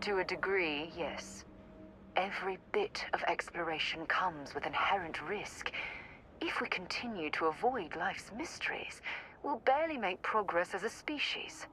To a degree, yes. Every bit of exploration comes with inherent risk. If we continue to avoid life's mysteries, we'll barely make progress as a species.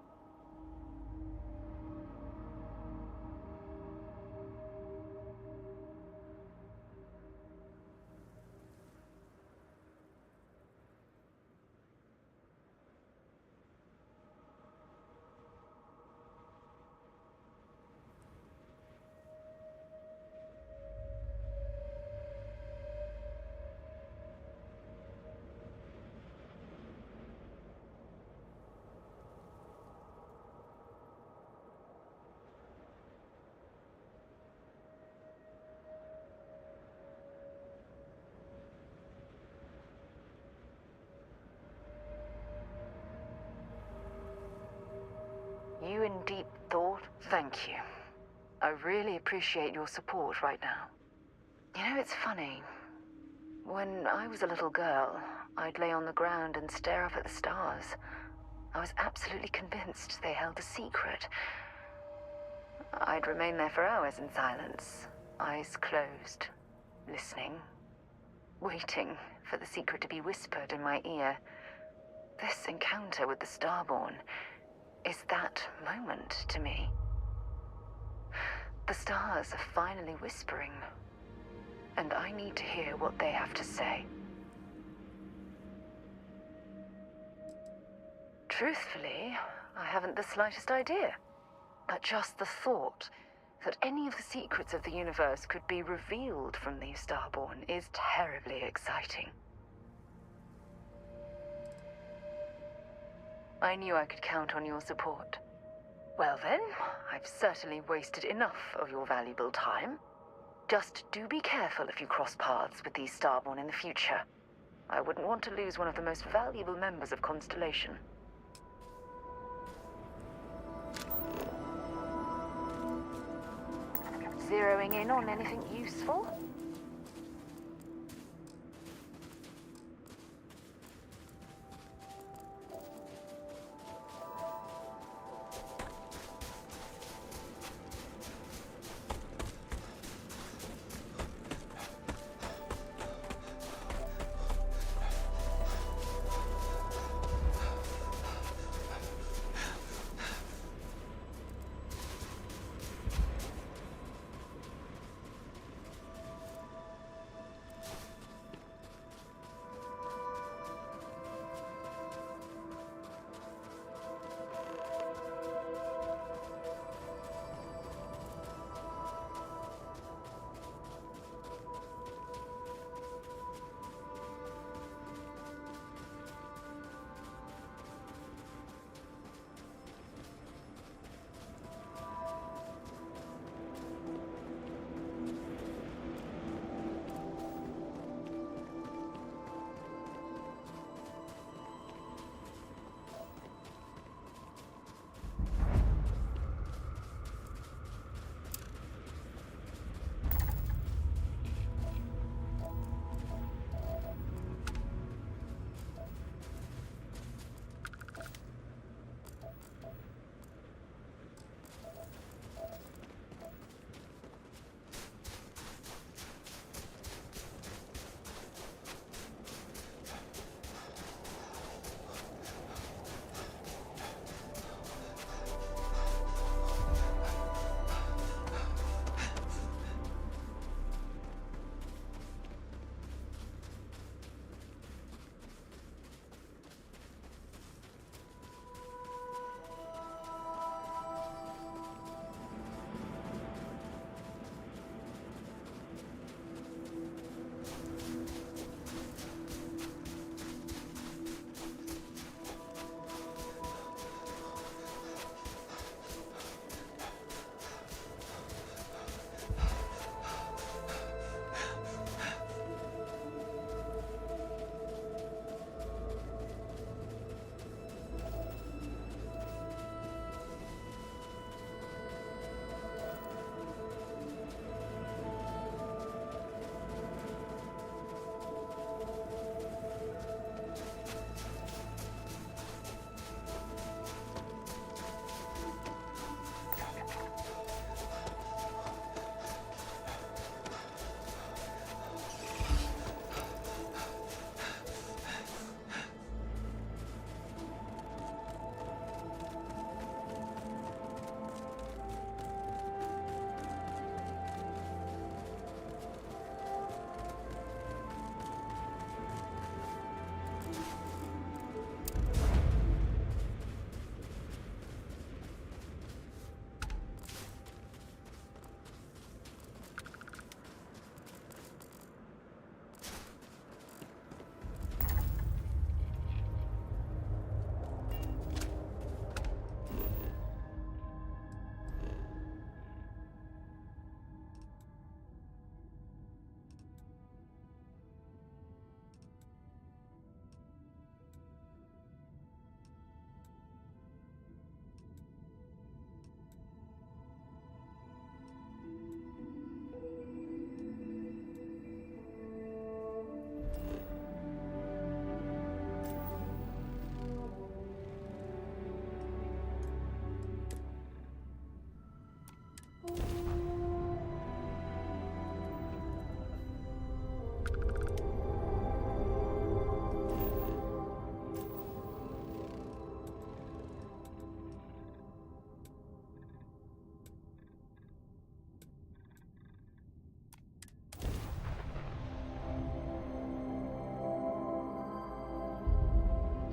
You in deep thought? Thank you. I really appreciate your support right now. You know, it's funny. When I was a little girl, I'd lay on the ground and stare up at the stars. I was absolutely convinced they held a secret. I'd remain there for hours in silence, eyes closed, listening, waiting for the secret to be whispered in my ear. This encounter with the Starborn is that moment to me. The stars are finally whispering, and I need to hear what they have to say. Truthfully, I haven't the slightest idea, but just the thought that any of the secrets of the universe could be revealed from these Starborn is terribly exciting. I knew I could count on your support. Well then, I've certainly wasted enough of your valuable time. Just do be careful if you cross paths with these Starborn in the future. I wouldn't want to lose one of the most valuable members of Constellation. Zeroing in on anything useful?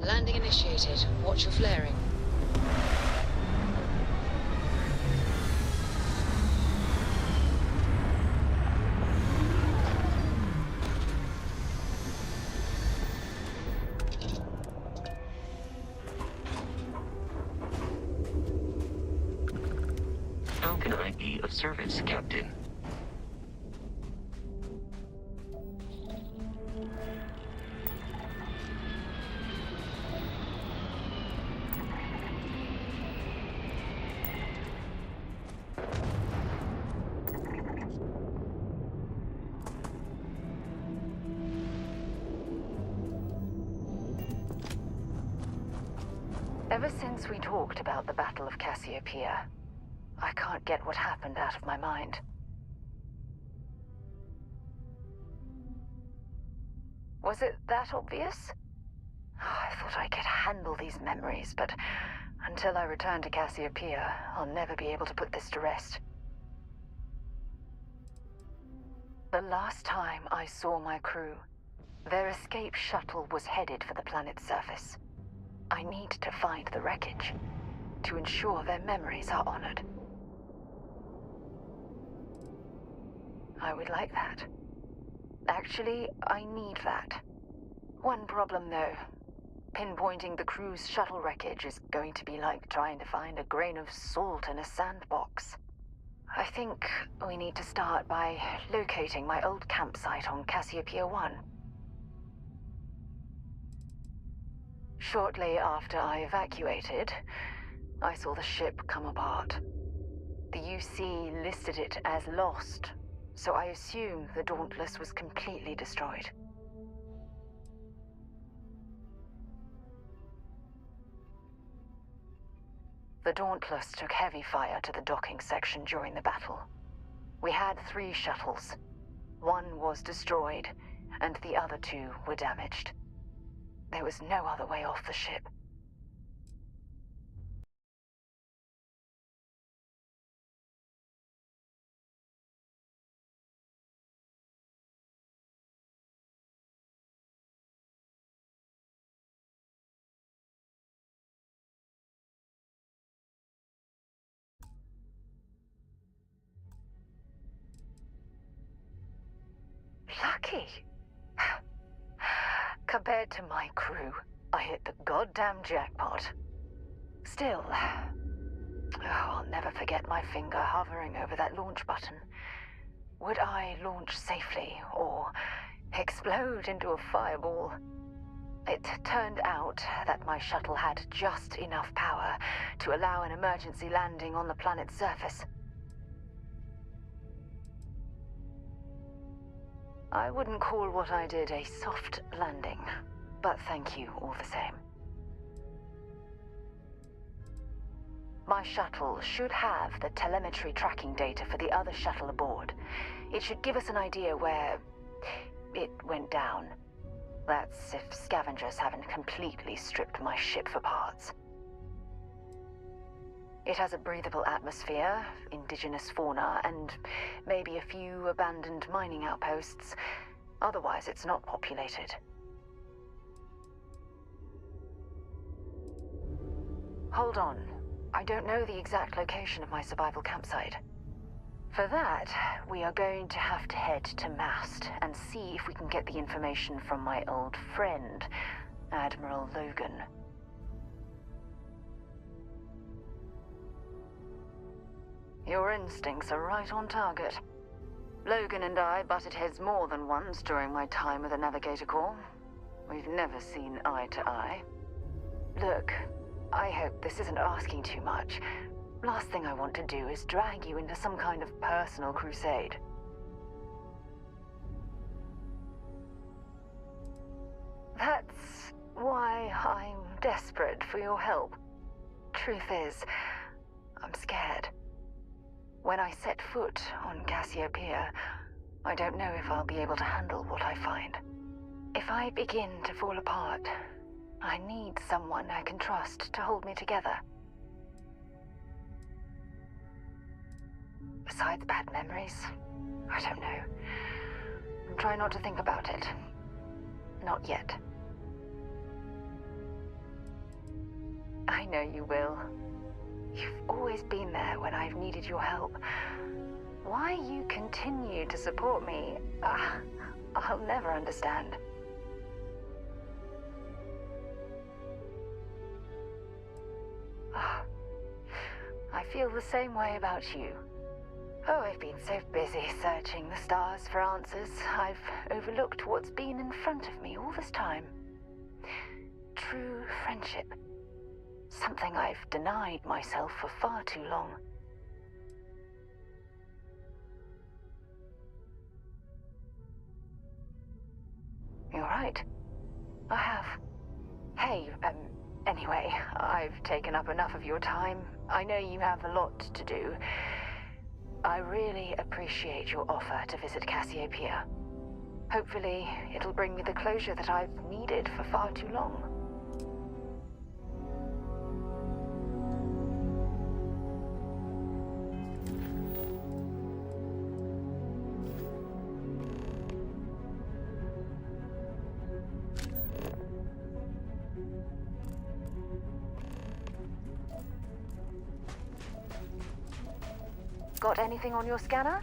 Landing initiated. Watch your flaring. How can I be of service, Captain? Ever since we talked about the Battle of Cassiopeia, I can't get what happened out of my mind. Was it that obvious? I thought I could handle these memories, but until I return to Cassiopeia, I'll never be able to put this to rest. The last time I saw my crew, their escape shuttle was headed for the planet's surface. I need to find the wreckage to ensure their memories are honored. I would like that. Actually, I need that. One problem, though. Pinpointing the crew's shuttle wreckage is going to be like trying to find a grain of salt in a sandbox. I think we need to start by locating my old campsite on Cassiopeia 1. Shortly after I evacuated, I saw the ship come apart. The UC listed it as lost, so I assume the Dauntless was completely destroyed. The Dauntless took heavy fire to the docking section during the battle. We had 3 shuttles. One was destroyed, and the other 2 were damaged. There was no other way off the ship. Lucky. Compared to my crew, I hit the goddamn jackpot. Still, I'll never forget my finger hovering over that launch button. Would I launch safely, or explode into a fireball? It turned out that my shuttle had just enough power to allow an emergency landing on the planet's surface. I wouldn't call what I did a soft landing, but thank you all the same. My shuttle should have the telemetry tracking data for the other shuttle aboard. It should give us an idea where it went down. That's if scavengers haven't completely stripped my ship for parts. It has a breathable atmosphere, indigenous fauna, and maybe a few abandoned mining outposts. Otherwise, it's not populated. Hold on. I don't know the exact location of my survival campsite. For that, we are going to have to head to Mast and see if we can get the information from my old friend, Admiral Logan. Your instincts are right on target. Logan and I butted heads more than once during my time with the Navigator Corps. We've never seen eye to eye. Look, I hope this isn't asking too much. Last thing I want to do is drag you into some kind of personal crusade. That's why I'm desperate for your help. Truth is, I'm scared. When I set foot on Cassiopeia, I don't know if I'll be able to handle what I find. If I begin to fall apart, I need someone I can trust to hold me together. Besides bad memories, I don't know. I'm trying not to think about it. Not yet. know you will. You've always been there when I've needed your help. Why you continue to support me, I'll never understand. I feel the same way about you. Oh, I've been so busy searching the stars for answers, I've overlooked what's been in front of me all this time. True friendship. Something I've denied myself for far too long. You're right. I have. Hey, anyway, I've taken up enough of your time. I know you have a lot to do. I really appreciate your offer to visit Cassiopeia. Hopefully, it'll bring me the closure that I've needed for far too long. Got anything on your scanner?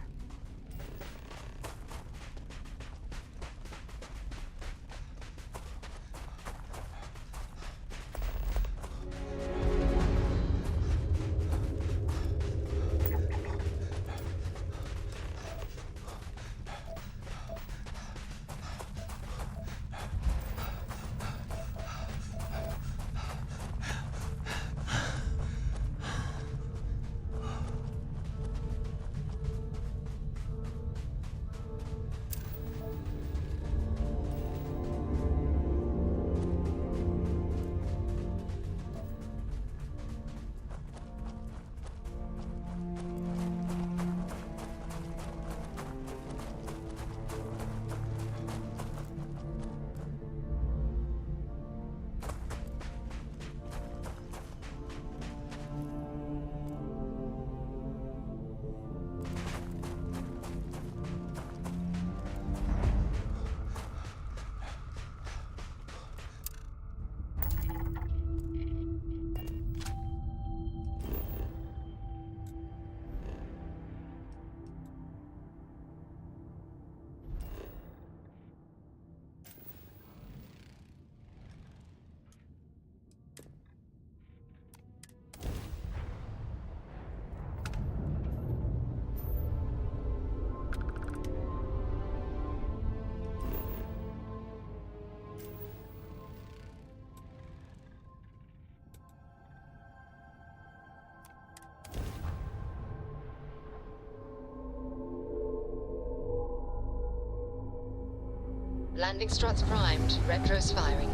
Landing struts primed. Retros firing.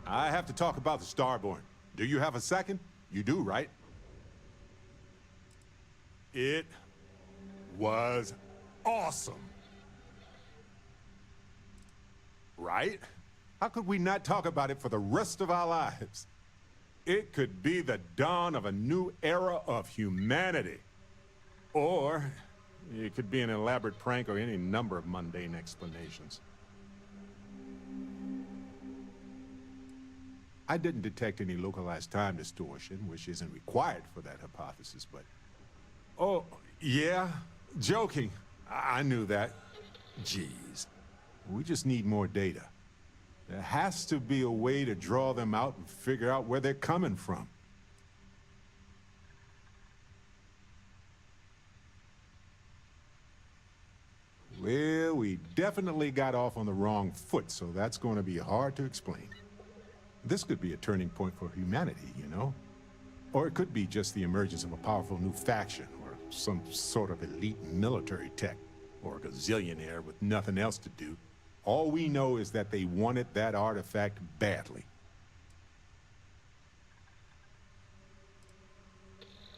I have to talk about the Starborn. Do you have a second? You do, right? It was awesome. Right? How could we not talk about it for the rest of our lives? It could be the dawn of a new era of humanity. Or it could be an elaborate prank or any number of mundane explanations. I didn't detect any localized time distortion, which isn't required for that hypothesis, but... Oh, yeah? Joking. I knew that. Jeez. We just need more data. There has to be a way to draw them out and figure out where they're coming from. Well, we definitely got off on the wrong foot, so that's going to be hard to explain. This could be a turning point for humanity, you know? Or it could be just the emergence of a powerful new faction, or some sort of elite military tech, or a gazillionaire with nothing else to do. All we know is that they wanted that artifact badly.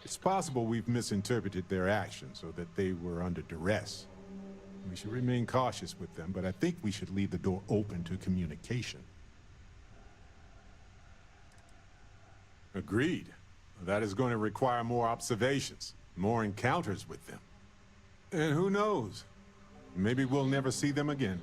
It's possible we've misinterpreted their actions, or that they were under duress. We should remain cautious with them, but I think we should leave the door open to communication. Agreed. That is going to require more observations, more encounters with them. And who knows? Maybe we'll never see them again.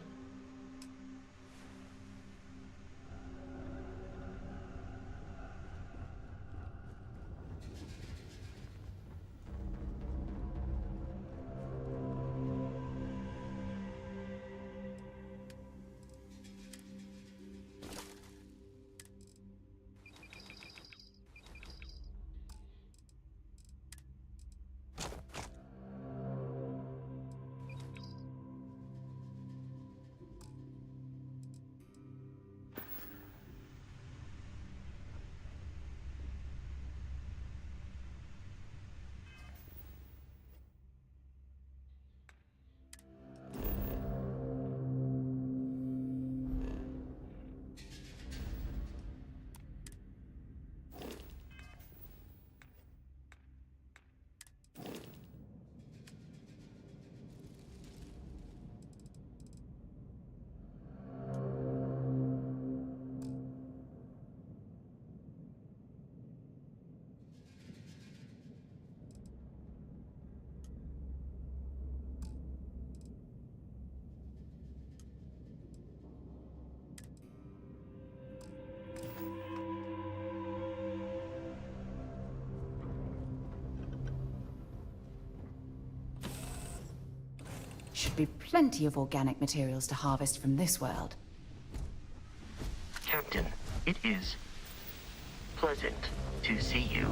Should be plenty of organic materials to harvest from this world. Captain, it is pleasant to see you.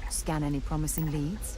Scan any promising leads?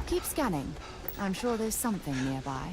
Keep scanning. I'm sure there's something nearby.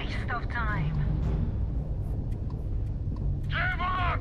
waste of time. Give up!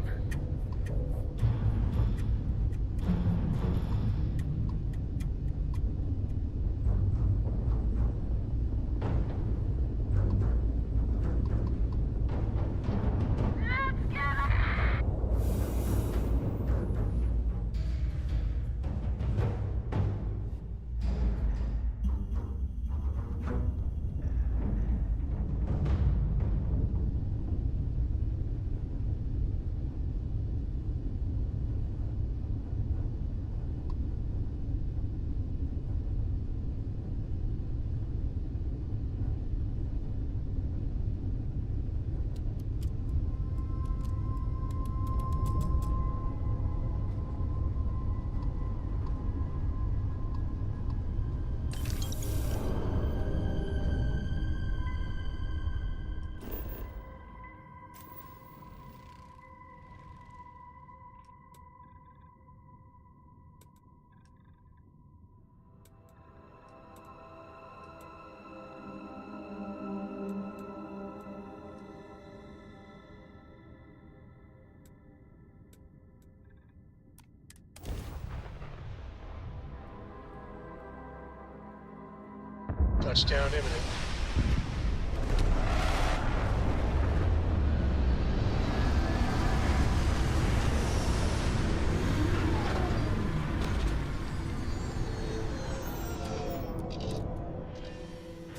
Touchdown imminent.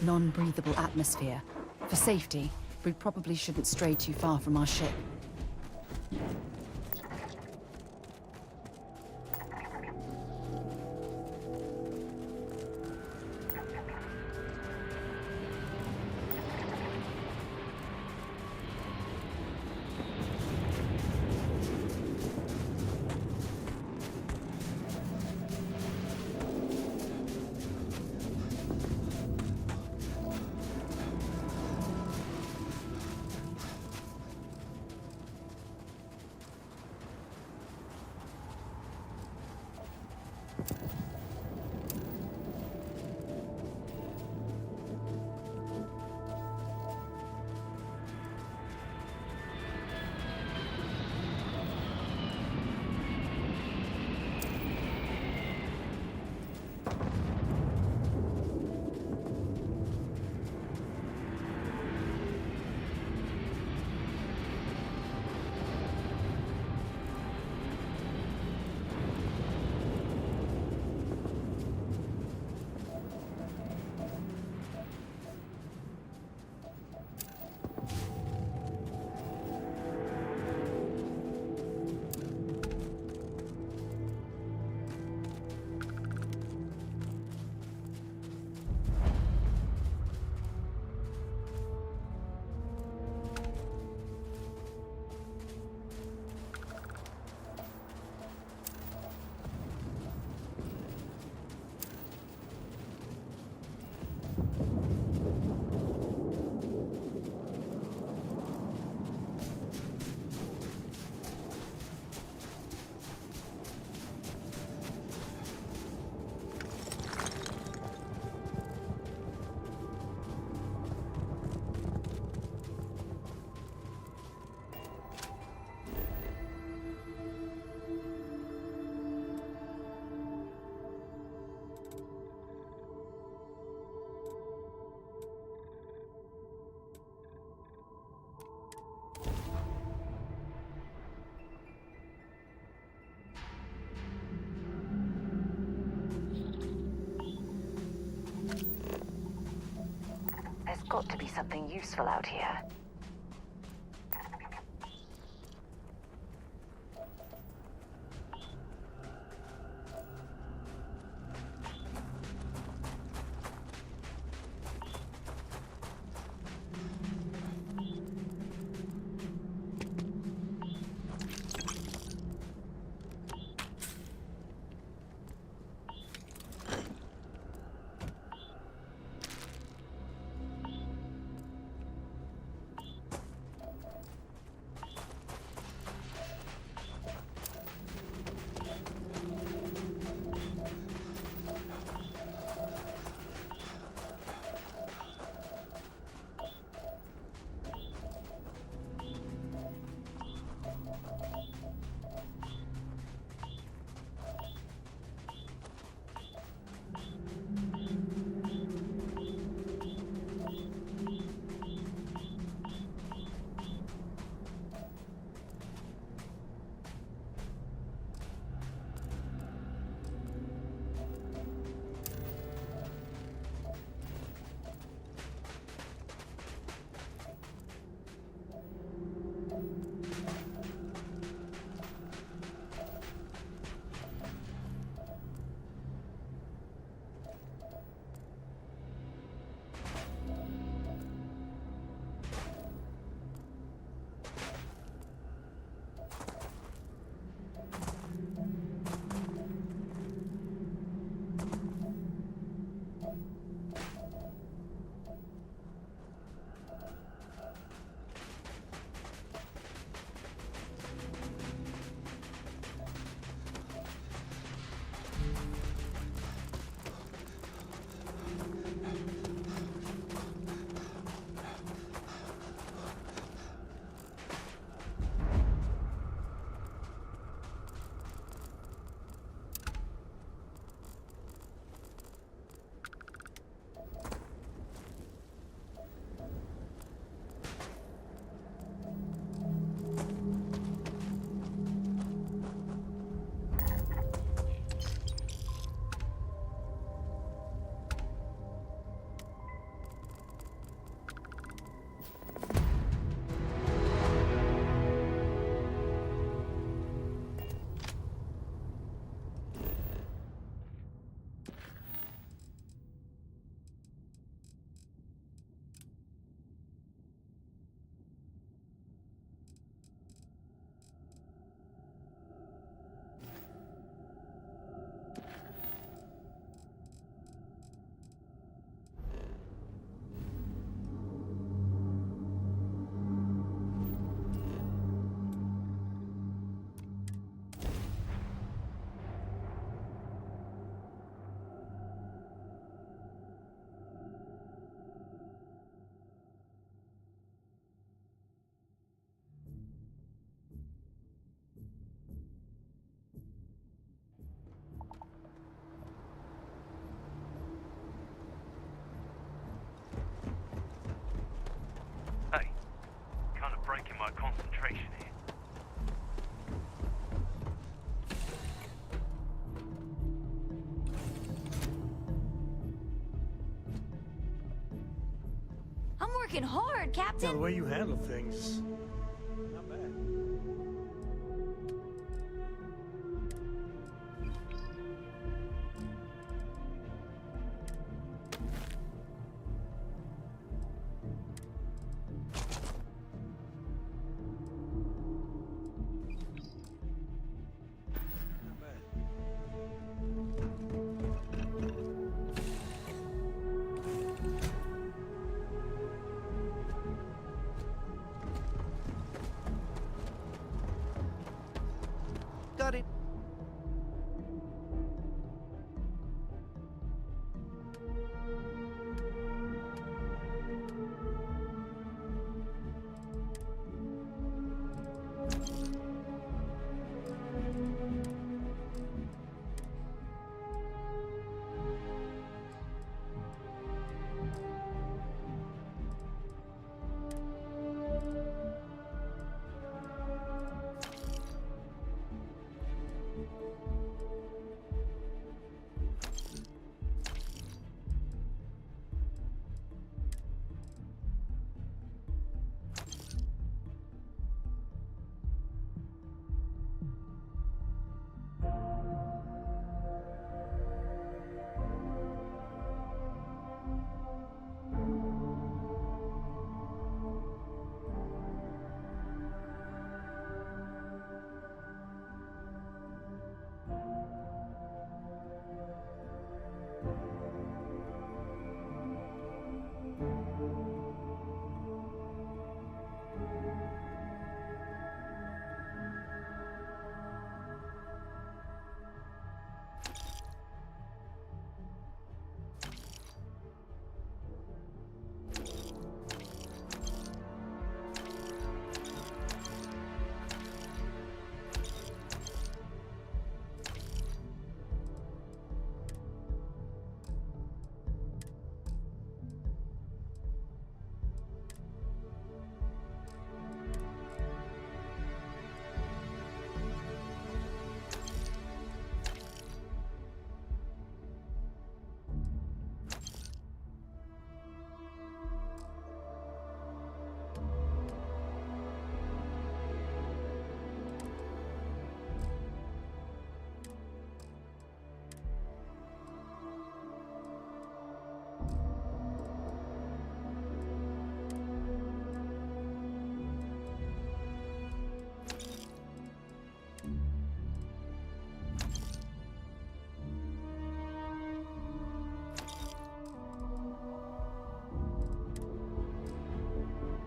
Non-breathable atmosphere. For safety, we probably shouldn't stray too far from our ship. There's got to be something useful out here. my concentration here. I'm working hard, Captain. Yeah, the way you handle things, not bad. Got it.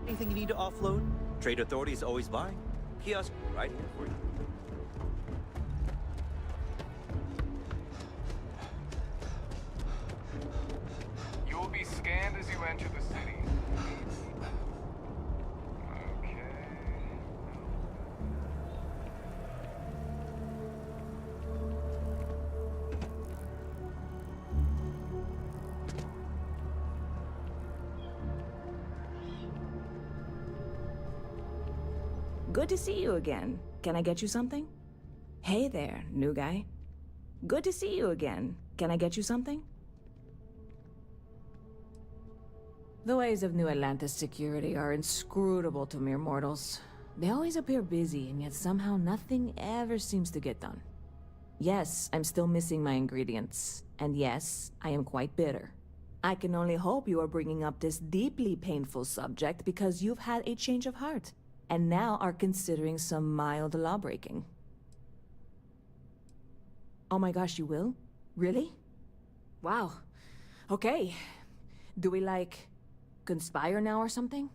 Anything you need to offload? Trade Authority is always buying. Kiosk right here for you. You will be scanned as you enter the city. Okay. Good to see you again. Can I get you something? Hey there, new guy. Good to see you again. Can I get you something? The ways of New Atlantis security are inscrutable to mere mortals. They always appear busy, and yet somehow nothing ever seems to get done. Yes, I'm still missing my ingredients. And yes, I am quite bitter. I can only hope you are bringing up this deeply painful subject because you've had a change of heart, and now are considering some mild lawbreaking. Oh my gosh, you will? Really? Wow. Okay. Do we, like, conspire now or something?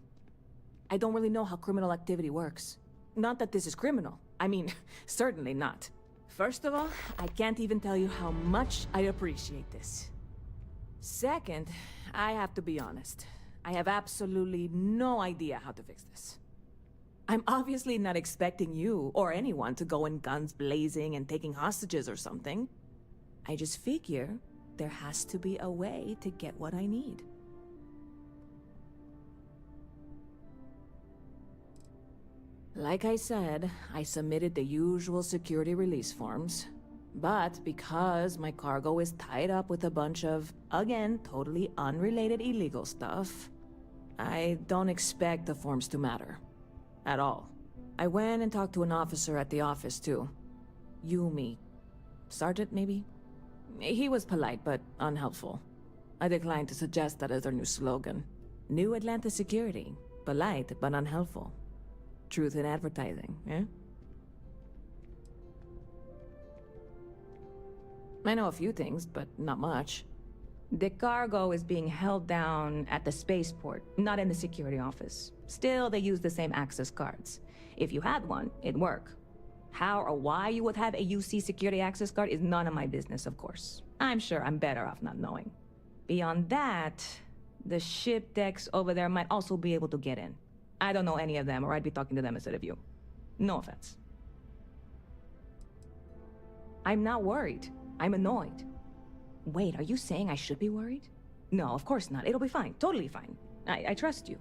I don't really know how criminal activity works. Not that this is criminal. I mean, certainly not. First of all, I can't even tell you how much I appreciate this. Second, I have to be honest. I have absolutely no idea how to fix this. I'm obviously not expecting you or anyone to go in guns blazing and taking hostages or something. I just figure there has to be a way to get what I need. Like I said, I submitted the usual security release forms. But because my cargo is tied up with a bunch of, again, totally unrelated illegal stuff, I don't expect the forms to matter. At all. I went and talked to an officer at the office, too. Yumi. Sergeant, maybe? He was polite, but unhelpful. I declined to suggest that as their new slogan. New Atlanta Security. Polite, but unhelpful. Truth in advertising, eh? I know a few things, but not much. The cargo is being held down at the spaceport, not in the security office. Still, they use the same access cards. If you had one, it'd work. How or why you would have a UC security access card is none of my business, of course. I'm sure I'm better off not knowing. Beyond that, the ship decks over there might also be able to get in. I don't know any of them, or I'd be talking to them instead of you. No offense. I'm not worried. I'm annoyed. Wait, are you saying I should be worried? No, of course not. It'll be fine. Totally fine. I trust you.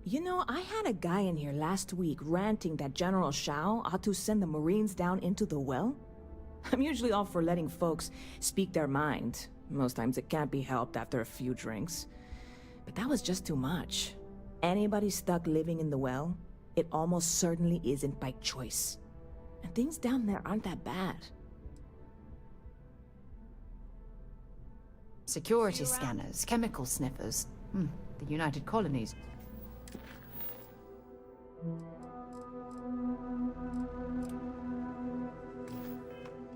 You know, I had a guy in here last week ranting that General Shao ought to send the Marines down into the well. I'm usually all for letting folks speak their mind. Most times it can't be helped after a few drinks. But that was just too much. Anybody stuck living in the well, it almost certainly isn't by choice. And things down there aren't that bad. Security scanners, chemical sniffers. The United Colonies.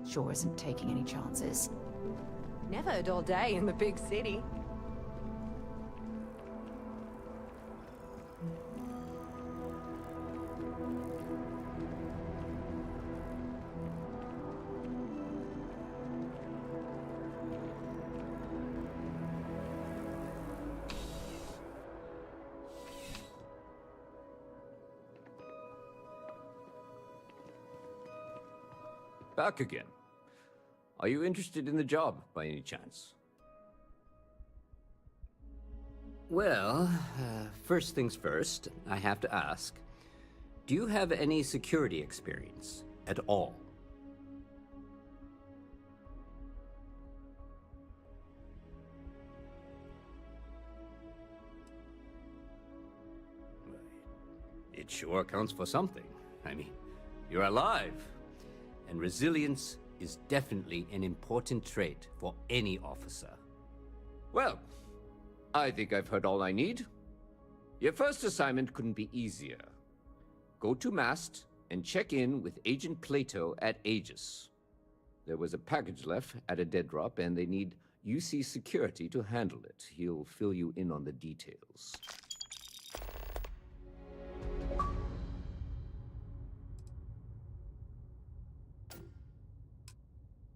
Sure isn't taking any chances. Never a dull day in the big city. Back again. Are you interested in the job, by any chance? Well, first things first, I have to ask. Do you have any security experience at all? It sure counts for something. I mean, you're alive. And resilience is definitely an important trait for any officer. Well, I think I've heard all I need. Your first assignment couldn't be easier. Go to Mast and check in with Agent Plato at Aegis. There was a package left at a dead drop, and they need UC security to handle it. He'll fill you in on the details.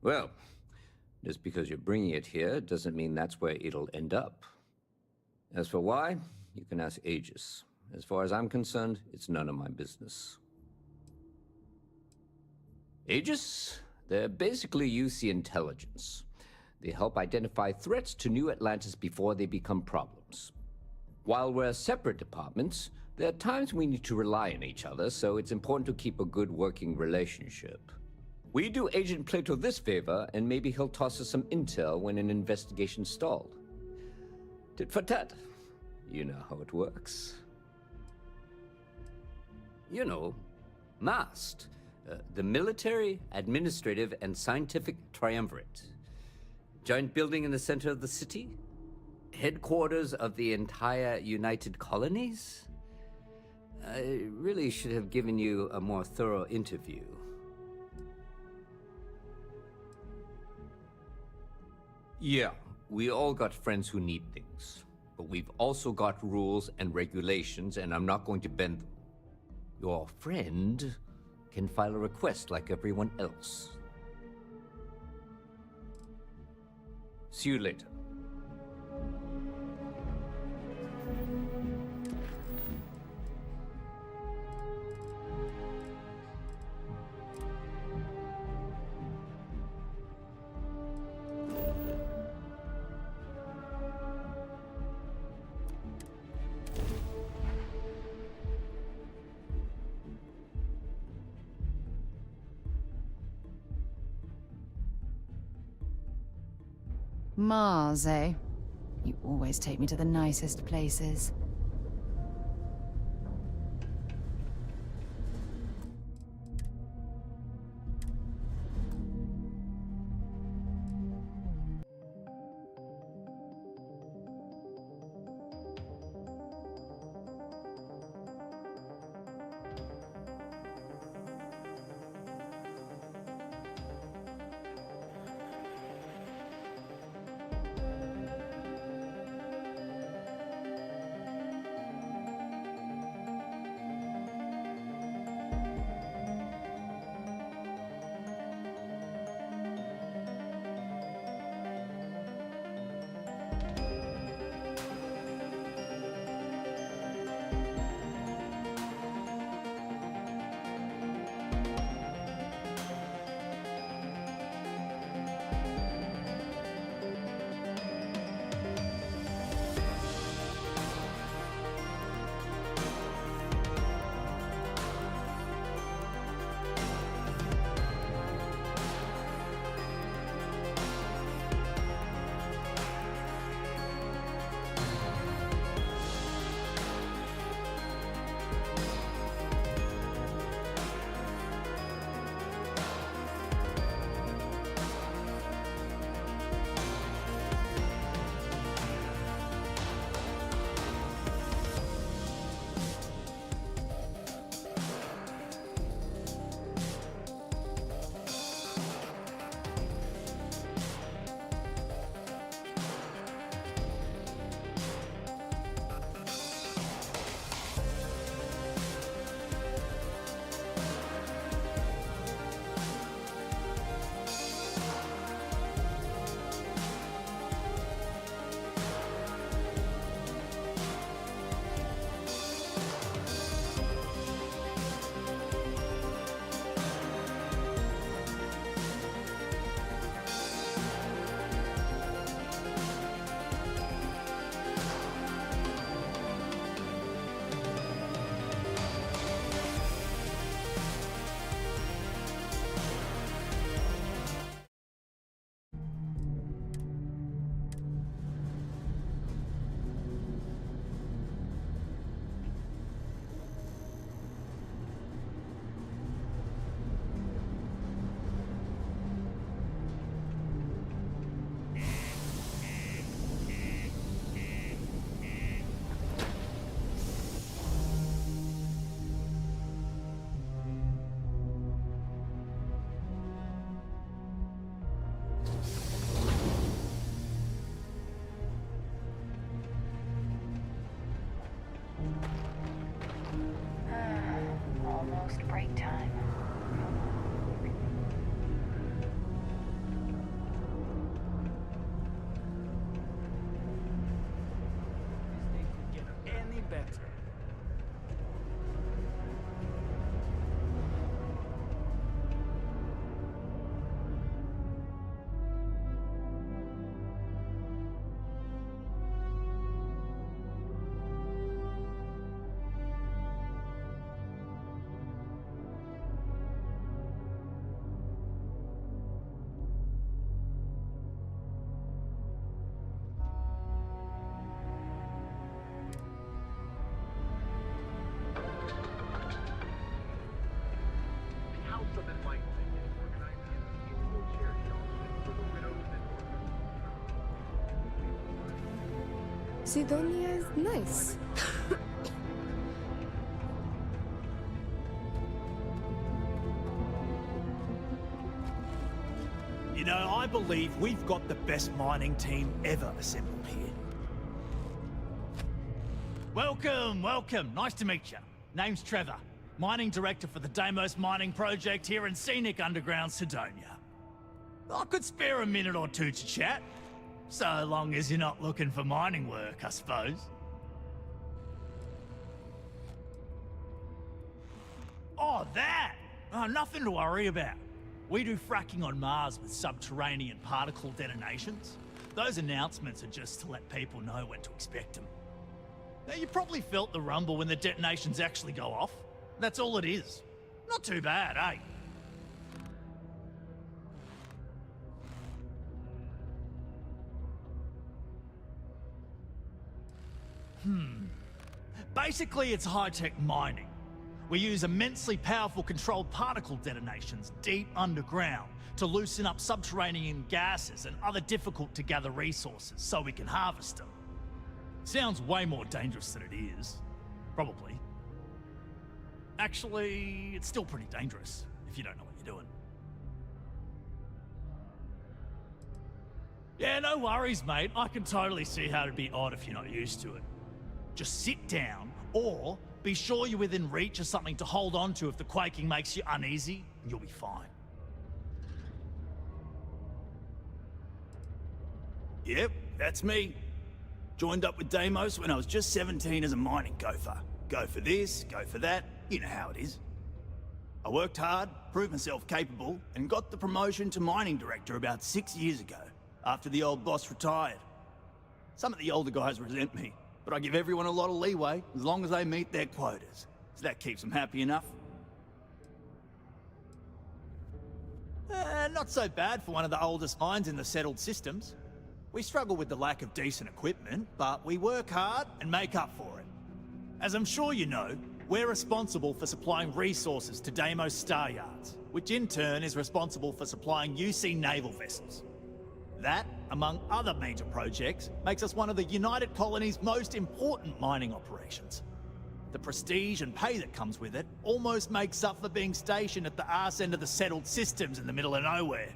Well, just because you're bringing it here doesn't mean that's where it'll end up. As for why, you can ask Aegis. As far as I'm concerned, it's none of my business. Aegis? They're basically UC intelligence. They help identify threats to New Atlantis before they become problems. While we're separate departments, there are times we need to rely on each other, so it's important to keep a good working relationship. We do Agent Plato this favor, and maybe he'll toss us some intel when an investigation stalled. Tit for tat. You know how it works. You know, MAST, the Military, Administrative, and Scientific Triumvirate. Giant building in the center of the city? Headquarters of the entire United Colonies? I really should have given you a more thorough interview. Yeah, we all got friends who need things. But we've also got rules and regulations, and I'm not going to bend them. Your friend can file a request like everyone else. See you later. Mars, eh? You always take me to the nicest places. Almost break time. This thing could get any better. Sidonia is nice. You know, I believe we've got the best mining team ever assembled here. Welcome, welcome. Nice to meet you. Name's Trevor, mining director for the Deimos mining project here in scenic underground Sidonia. I could spare a minute or two to chat, so long as you're not looking for mining work, I suppose. Oh, that! Oh, nothing to worry about. We do fracking on Mars with subterranean particle detonations. Those announcements are just to let people know when to expect them. Now, you probably felt the rumble when the detonations actually go off. That's all it is. Not too bad, eh? Basically, it's high-tech mining. We use immensely powerful controlled particle detonations deep underground to loosen up subterranean gases and other difficult-to-gather resources so we can harvest them. Sounds way more dangerous than it is. Probably. Actually, it's still pretty dangerous if you don't know what you're doing. Yeah, no worries, mate. I can totally see how it'd be odd if you're not used to it. Just sit down, or be sure you're within reach of something to hold on to if the quaking makes you uneasy, and you'll be fine. Yep, that's me. Joined up with Deimos when I was just 17 as a mining gopher. Go for this, go for that, you know how it is. I worked hard, proved myself capable, and got the promotion to mining director about 6 years ago, after the old boss retired. Some of the older guys resent me, but I give everyone a lot of leeway as long as they meet their quotas. So that keeps them happy enough. Not so bad for one of the oldest mines in the settled systems. We struggle with the lack of decent equipment, but we work hard and make up for it. As I'm sure you know, we're responsible for supplying resources to Deimos Star Yards, which in turn is responsible for supplying UC naval vessels. That, among other major projects, makes us one of the United Colony's most important mining operations. The prestige and pay that comes with it almost makes up for being stationed at the arse end of the settled systems in the middle of nowhere.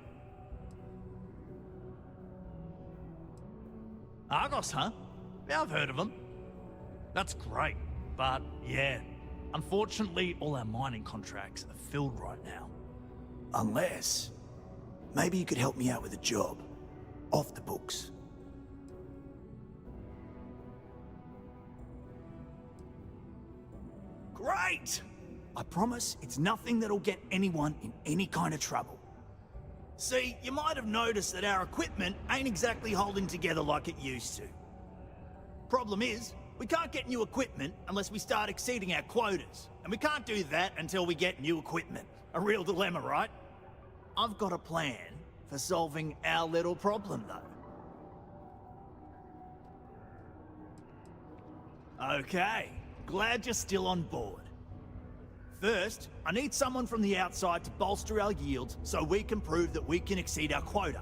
Argos, huh? Yeah, I've heard of them. That's great, but yeah, unfortunately all our mining contracts are filled right now. Unless, maybe you could help me out with a job. Off the books. Great! I promise it's nothing that'll get anyone in any kind of trouble. See, you might have noticed that our equipment ain't exactly holding together like it used to. Problem is, we can't get new equipment unless we start exceeding our quotas, and we can't do that until we get new equipment. A real dilemma, right? I've got a plan for solving our little problem, though. Okay, glad you're still on board. First, I need someone from the outside to bolster our yields so we can prove that we can exceed our quota.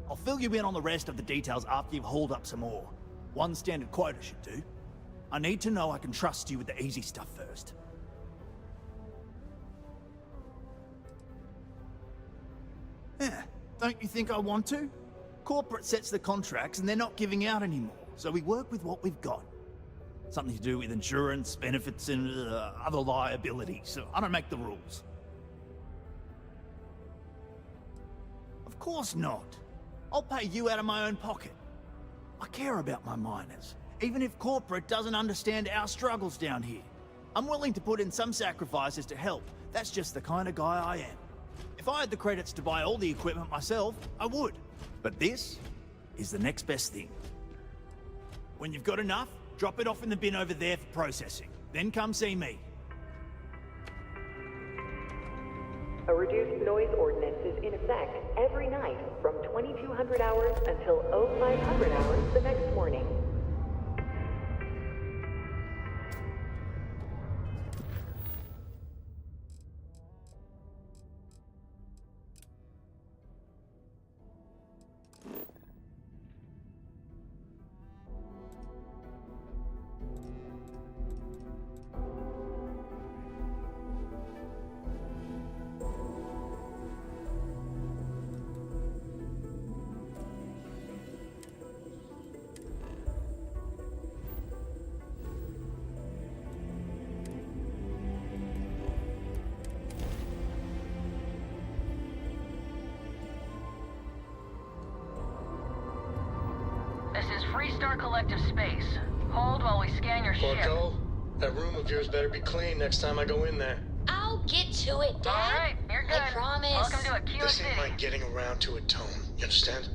I'll fill you in on the rest of the details after you've hauled up some ore. One standard quota should do. I need to know I can trust you with the easy stuff first. Yeah, don't you think I want to? Corporate sets the contracts and they're not giving out anymore, so we work with what we've got. Something to do with insurance, benefits, and other liabilities, so I don't make the rules. Of course not. I'll pay you out of my own pocket. I care about my miners, even if corporate doesn't understand our struggles down here. I'm willing to put in some sacrifices to help. That's just the kind of guy I am. If I had the credits to buy all the equipment myself, I would. But this is the next best thing. When you've got enough, drop it off in the bin over there for processing. Then come see me. A reduced noise ordinance is in effect every night from 2200 hours until 0500 hours the next morning. This is Freestar Collective Space. Hold while we scan your ship. Porco, that room of yours better be clean next time I go in there. I'll get to it, Dad. Alright, you're good. I promise. Welcome to Aquila This City. ain't like getting around to it, Tone. You understand?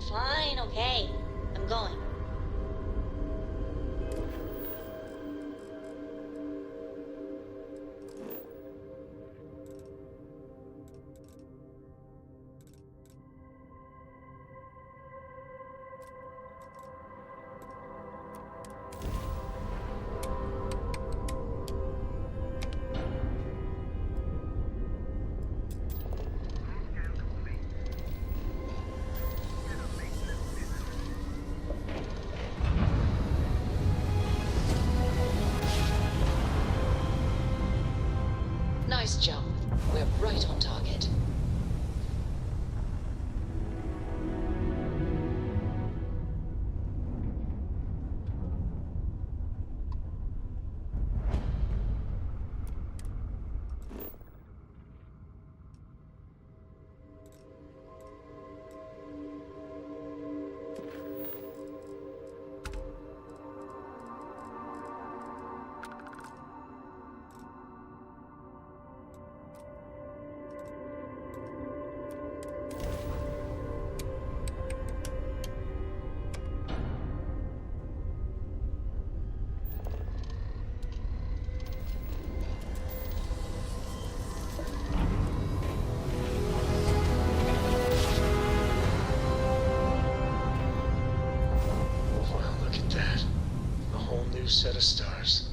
Fine, okay. I'm going. Let's jump. We're right on target. Set of stars.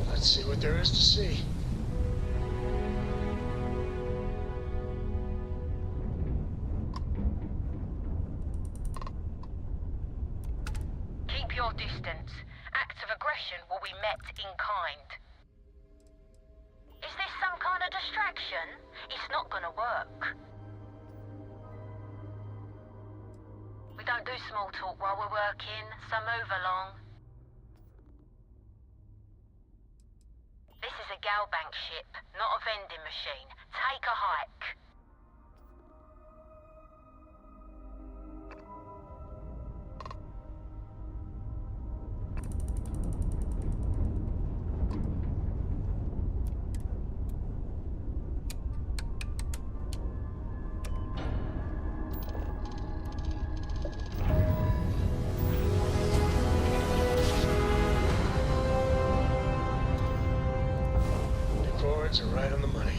Let's see what there is to see. Keep your distance. Acts of aggression will be met in kind. Is this some kind of distraction? It's not gonna work. We don't do small talk while we're working, so move along. This is a galbank ship, not a vending machine. Take a hike. Are right on the money.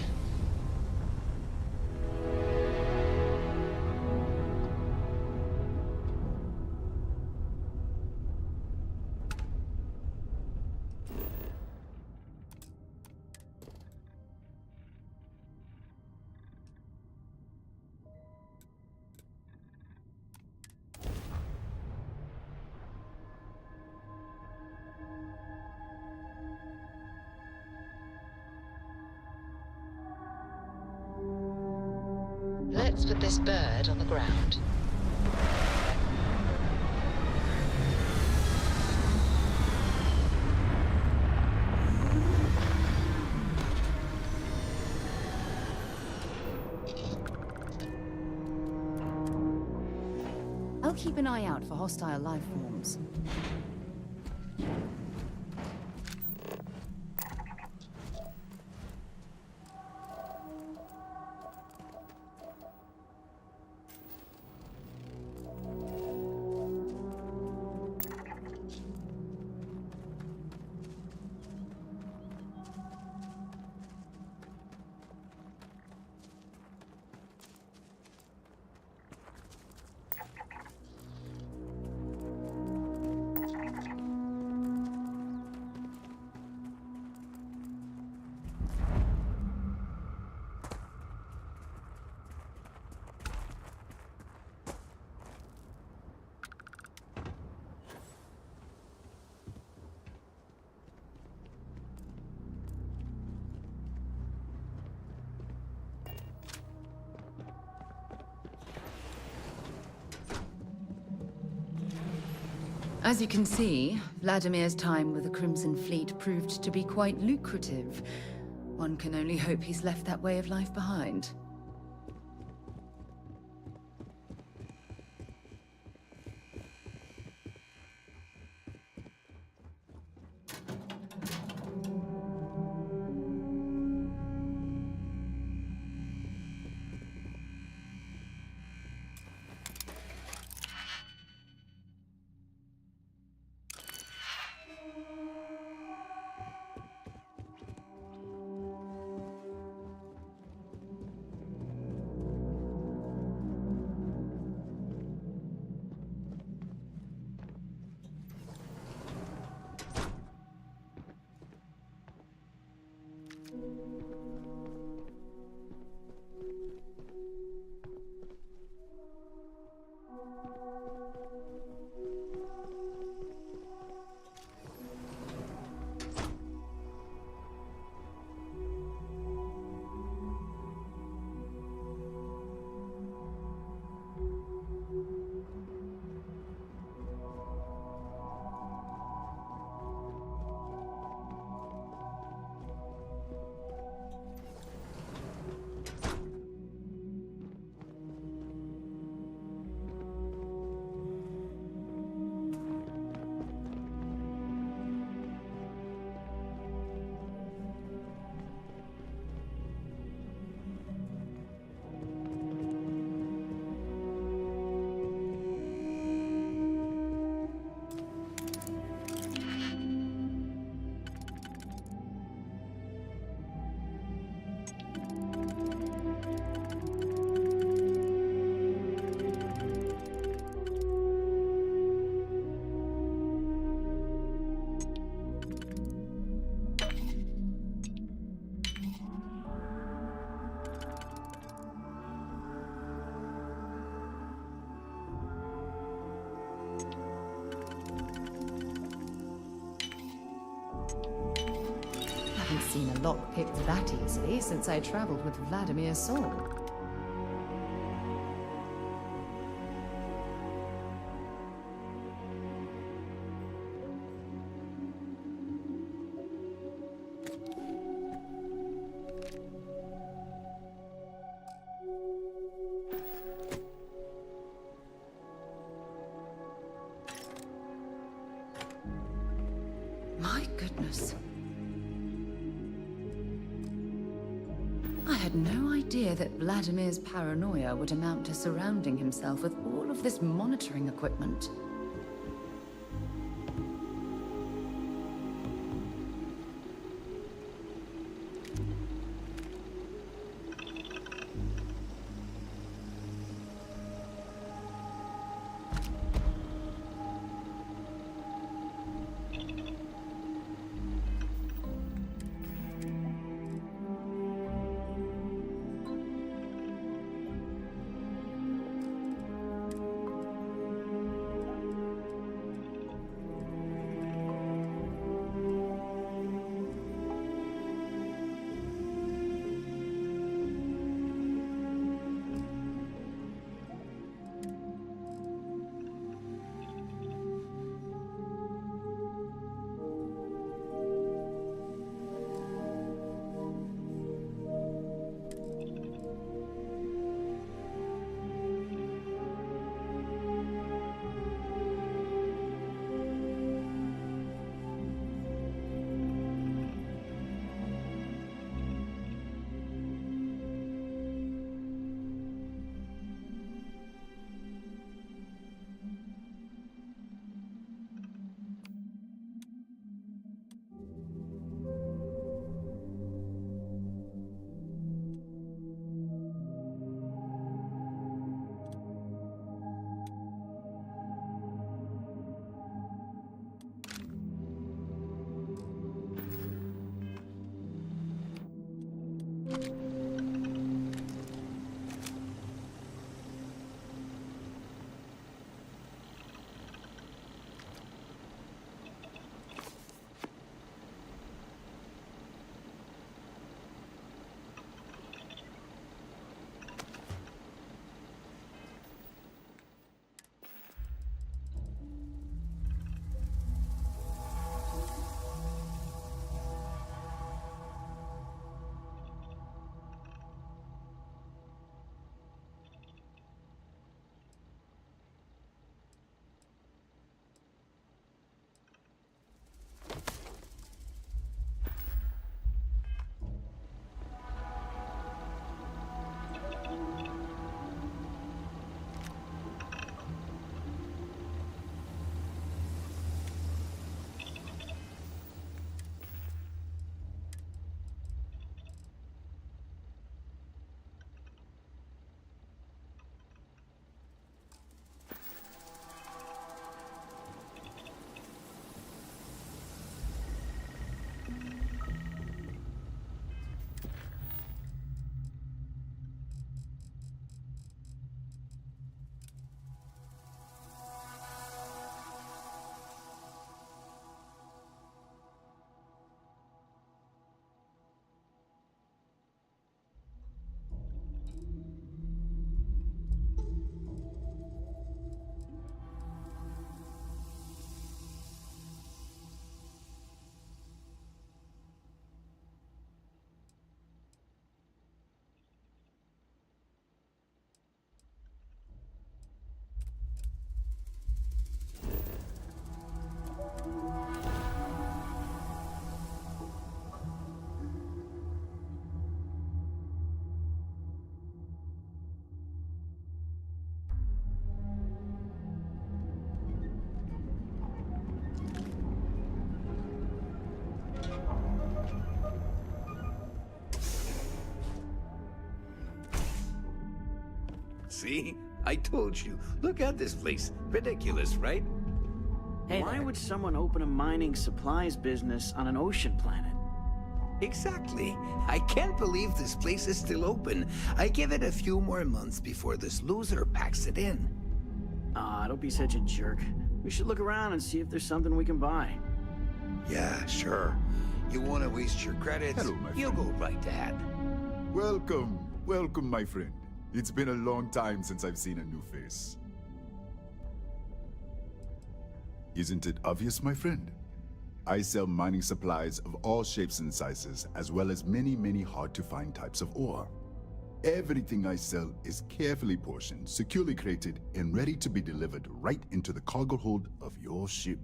Let's put this bird on the ground. I'll keep an eye out for hostile life forms. As you can see, Vladimir's time with the Crimson Fleet proved to be quite lucrative. One can only hope he's left that way of life behind. haven't seen a lock picked that easily since I traveled with Vladimir's soul. My goodness. I had no idea that Vladimir's paranoia would amount to surrounding himself with all of this monitoring equipment. See? I told you. Look at this place. Ridiculous, right? Hey, why would someone open a mining supplies business on an ocean planet? Exactly. I can't believe this place is still open. I give it a few more months before this loser packs it in. Ah, don't be such a jerk. We should look around and see if there's something we can buy. Yeah, sure. You want to waste your credits? Hello, my You friend. go right ahead. Welcome, welcome, my friend. It's been a long time since I've seen a new face. Isn't it obvious, my friend? I sell mining supplies of all shapes and sizes, as well as many, many hard-to-find types of ore. Everything I sell is carefully portioned, securely crated, and ready to be delivered right into the cargo hold of your ship.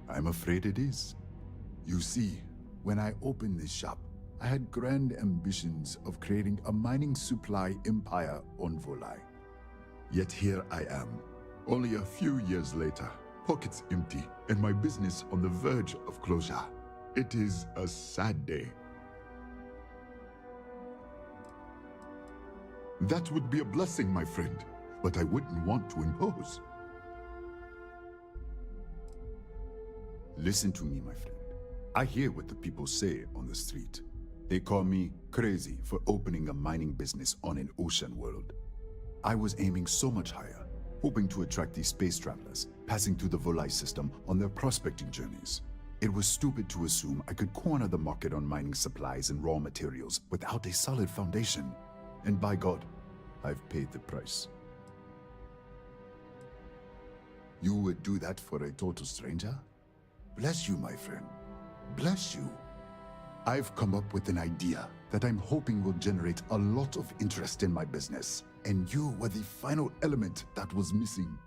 I'm afraid it is. You see, when I opened this shop, I had grand ambitions of creating a mining supply empire on Volai. Yet here I am, only a few years later, pockets empty, and my business on the verge of closure. It is a sad day. That would be a blessing, my friend, but I wouldn't want to impose. Listen to me, my friend. I hear what the people say on the street. They call me crazy for opening a mining business on an ocean world. I was aiming so much higher, hoping to attract these space travelers, passing through the Volai system on their prospecting journeys. It was stupid to assume I could corner the market on mining supplies and raw materials without a solid foundation. And by God, I've paid the price. You would do that for a total stranger? Bless you, my friend. Bless you. I've come up with an idea that I'm hoping will generate a lot of interest in my business, and you were the final element that was missing.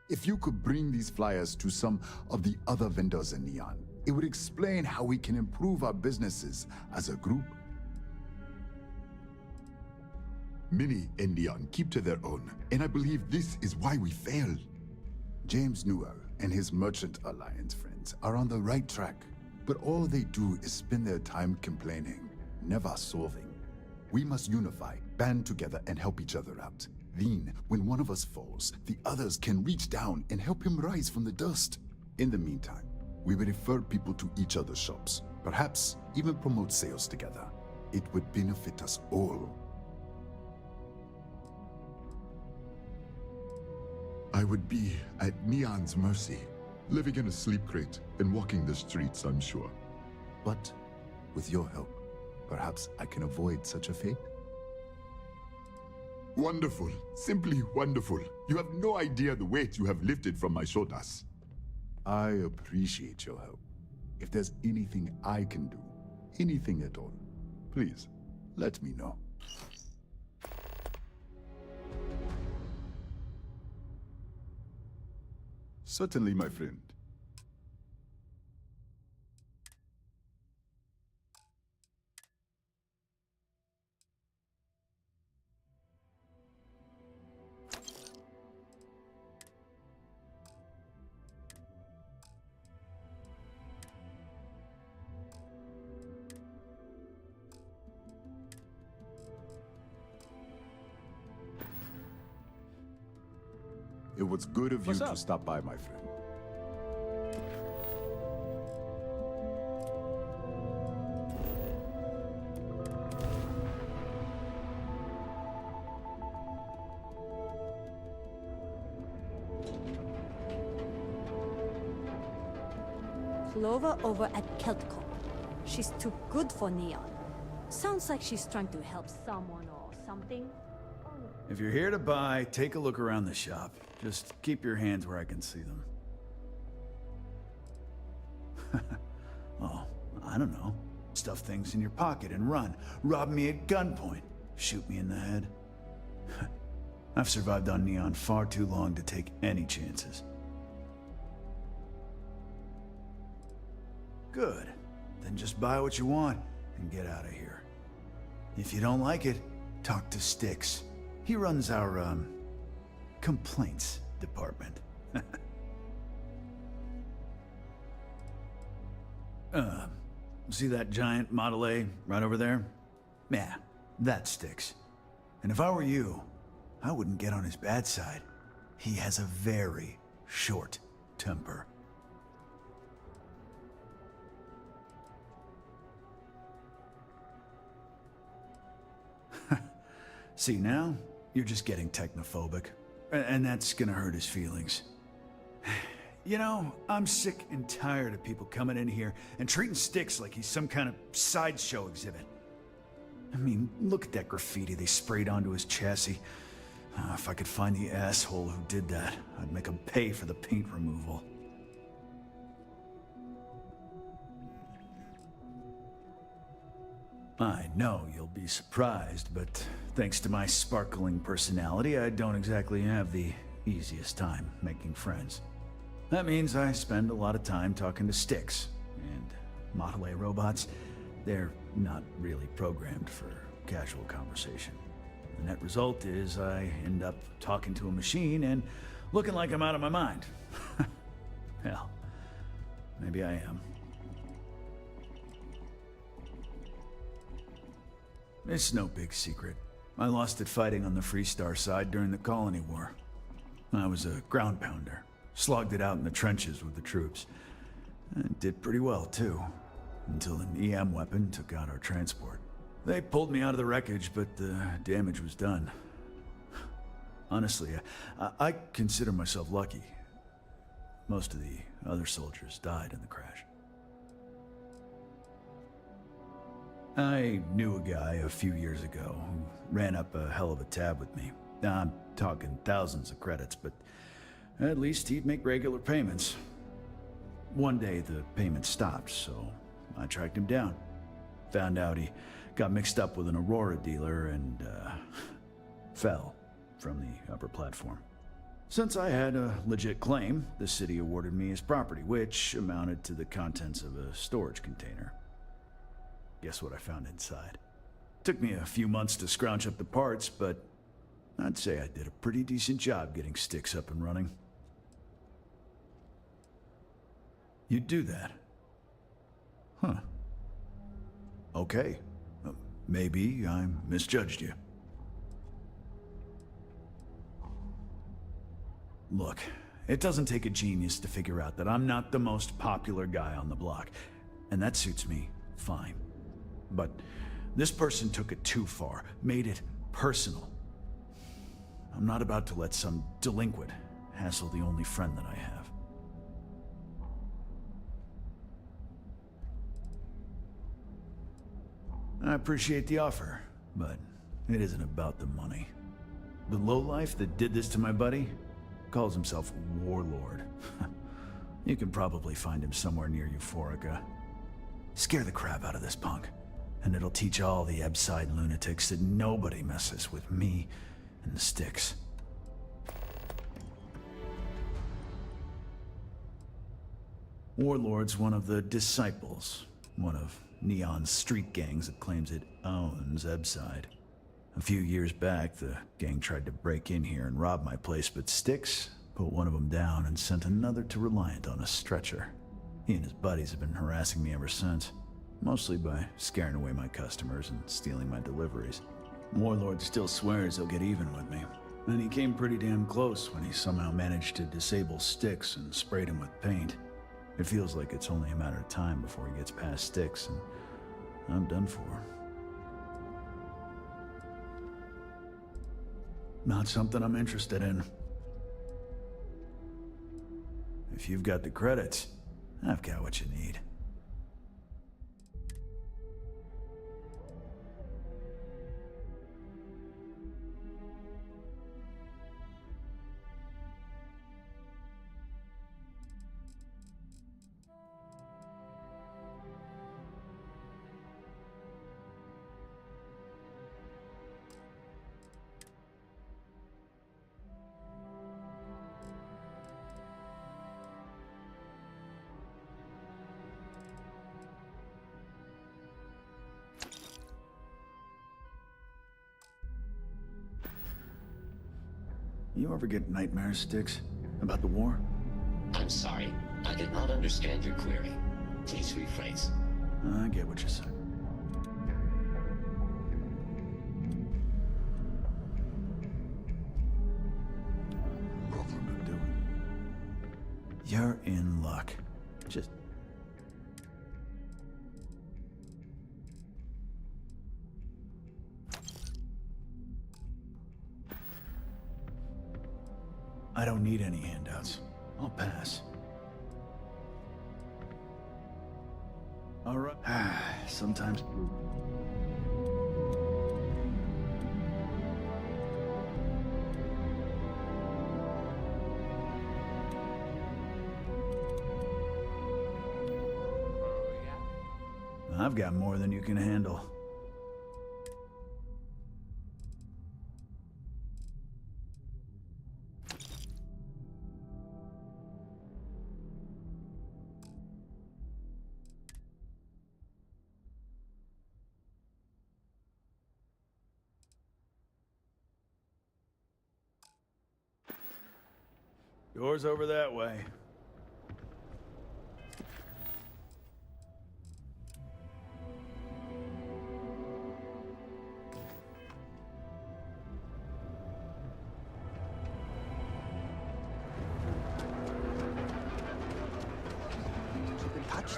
If you could bring these flyers to some of the other vendors in Neon, it would explain how we can improve our businesses as a group. Many in Neon keep to their own, and I believe this is why we failed. James Newell and his Merchant Alliance friends are on the right track, but all they do is spend their time complaining, never solving. We must unify, band together, and help each other out. Then, when one of us falls, the others can reach down and help him rise from the dust. In the meantime, we will refer people to each other's shops, perhaps even promote sales together. It would benefit us all. I would be at Neon's mercy, living in a sleep crate and walking the streets, I'm sure. But with your help, perhaps I can avoid such a fate? Wonderful. Simply wonderful. You have no idea the weight you have lifted from my shoulders. I appreciate your help. If there's anything I can do, anything at all, please, let me know. Certainly, my friend. It was good of you to stop by, my friend. Clover over at Keltco. She's too good for Neon. Sounds like she's trying to help someone or something. If you're here to buy, take a look around the shop. Just keep your hands where I can see them. Oh, I don't know. Stuff things in your pocket and run. Rob me at gunpoint. Shoot me in the head. I've survived on Neon far too long to take any chances. Good. Then just buy what you want and get out of here. If you don't like it, talk to Styx. He runs our, complaints department. See that giant Model A right over there? Yeah, that Styx. And if I were you, I wouldn't get on his bad side. He has a very short temper. See, now, you're just getting technophobic. And that's gonna hurt his feelings. You know, I'm sick and tired of people coming in here and treating Styx like he's some kind of sideshow exhibit. I mean, look at that graffiti they sprayed onto his chassis. If I could find the asshole who did that, I'd make him pay for the paint removal. I know you'll be surprised, but thanks to my sparkling personality, I don't exactly have the easiest time making friends. That means I spend a lot of time talking to Styx, and Model A robots, they're not really programmed for casual conversation. The net result is I end up talking to a machine and looking like I'm out of my mind. Hell, maybe I am. It's no big secret. I lost it fighting on the Freestar side during the Colony War. I was a ground pounder, slogged it out in the trenches with the troops. And did pretty well, too, until an EM weapon took out our transport. They pulled me out of the wreckage, but the damage was done. Honestly, I consider myself lucky. Most of the other soldiers died in the crash. I knew a guy a few years ago who ran up a hell of a tab with me. I'm talking thousands of credits, but at least he'd make regular payments. One day the payments stopped, so I tracked him down. Found out he got mixed up with an Aurora dealer and fell from the upper platform. Since I had a legit claim, the city awarded me his property, which amounted to the contents of a storage container. Guess what I found inside? Took me a few months to scrounge up the parts, but I'd say I did a pretty decent job getting Styx up and running. You'd do that? Huh. Okay. Maybe I misjudged you. Look, it doesn't take a genius to figure out that I'm not the most popular guy on the block, and that suits me fine. But this person took it too far, made it personal. I'm not about to let some delinquent hassle the only friend that I have. I appreciate the offer, but it isn't about the money. The lowlife that did this to my buddy calls himself Warlord. You can probably find him somewhere near Euphorica. Scare the crap out of this punk, and it'll teach all the Ebside lunatics that nobody messes with me and the Styx. Warlord's one of the disciples, one of Neon's street gangs that claims it owns Ebside. A few years back, the gang tried to break in here and rob my place, but Styx put one of them down and sent another to Reliant on a stretcher. He and his buddies have been harassing me ever since, mostly by scaring away my customers and stealing my deliveries. Warlord still swears he'll get even with me, and he came pretty damn close when he somehow managed to disable Styx and sprayed him with paint. It feels like it's only a matter of time before he gets past Styx, and I'm done for. Not something I'm interested in. If you've got the credits, I've got what you need. You ever get nightmares, Styx? About the war? I'm sorry. I did not understand your query. Please rephrase. I get what you're saying. Nothing to do. You're in luck. Just... I don't need any handouts. I'll pass. All right. Sometimes. I've got more than you can handle. Door's over that way.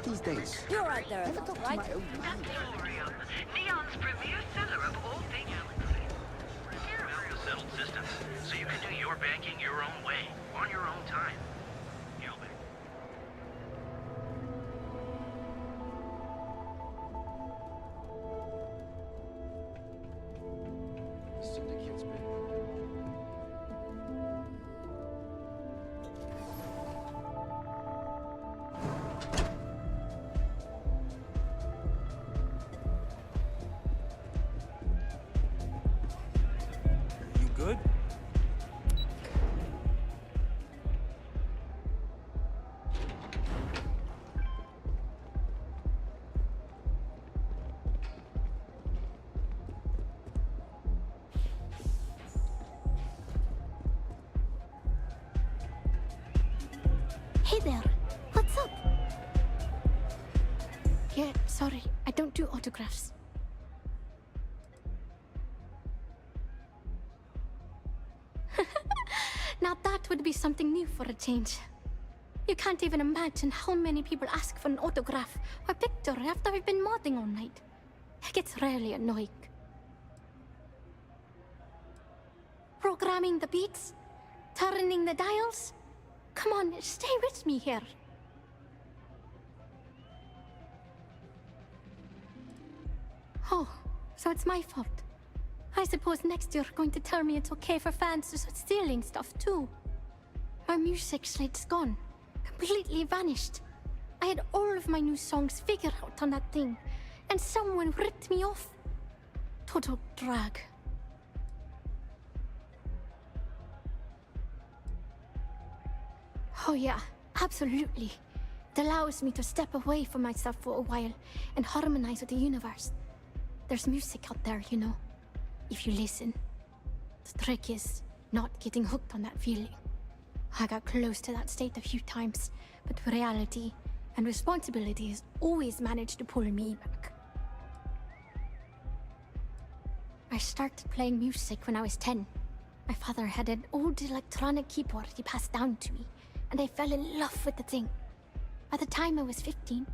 These days. You're out there, right? Neon's premier seller of all things Very settled system, so you can do your banking your own way, on your own time. Gilbert. Syndicate's been. Good? Hey there, what's up? Yeah, sorry, I don't do autographs. Now that would be something new for a change. You can't even imagine how many people ask for an autograph or picture after I've been modding all night. It gets really annoying. Programming the beats? Turning the dials? Come on, stay with me here. Oh, so it's my fault. I suppose next you're going to tell me it's okay for fans to start stealing stuff too. My music slate's gone. Completely vanished. I had all of my new songs figured out on that thing, and someone ripped me off. Total drag. Oh yeah, absolutely. It allows me to step away from myself for a while and harmonize with the universe. There's music out there, you know. If you listen. The trick is not getting hooked on that feeling. I got close to that state a few times, but reality and responsibilities always managed to pull me back. I started playing music when I was 10. My father had an old electronic keyboard he passed down to me, and I fell in love with the thing. By the time I was 15,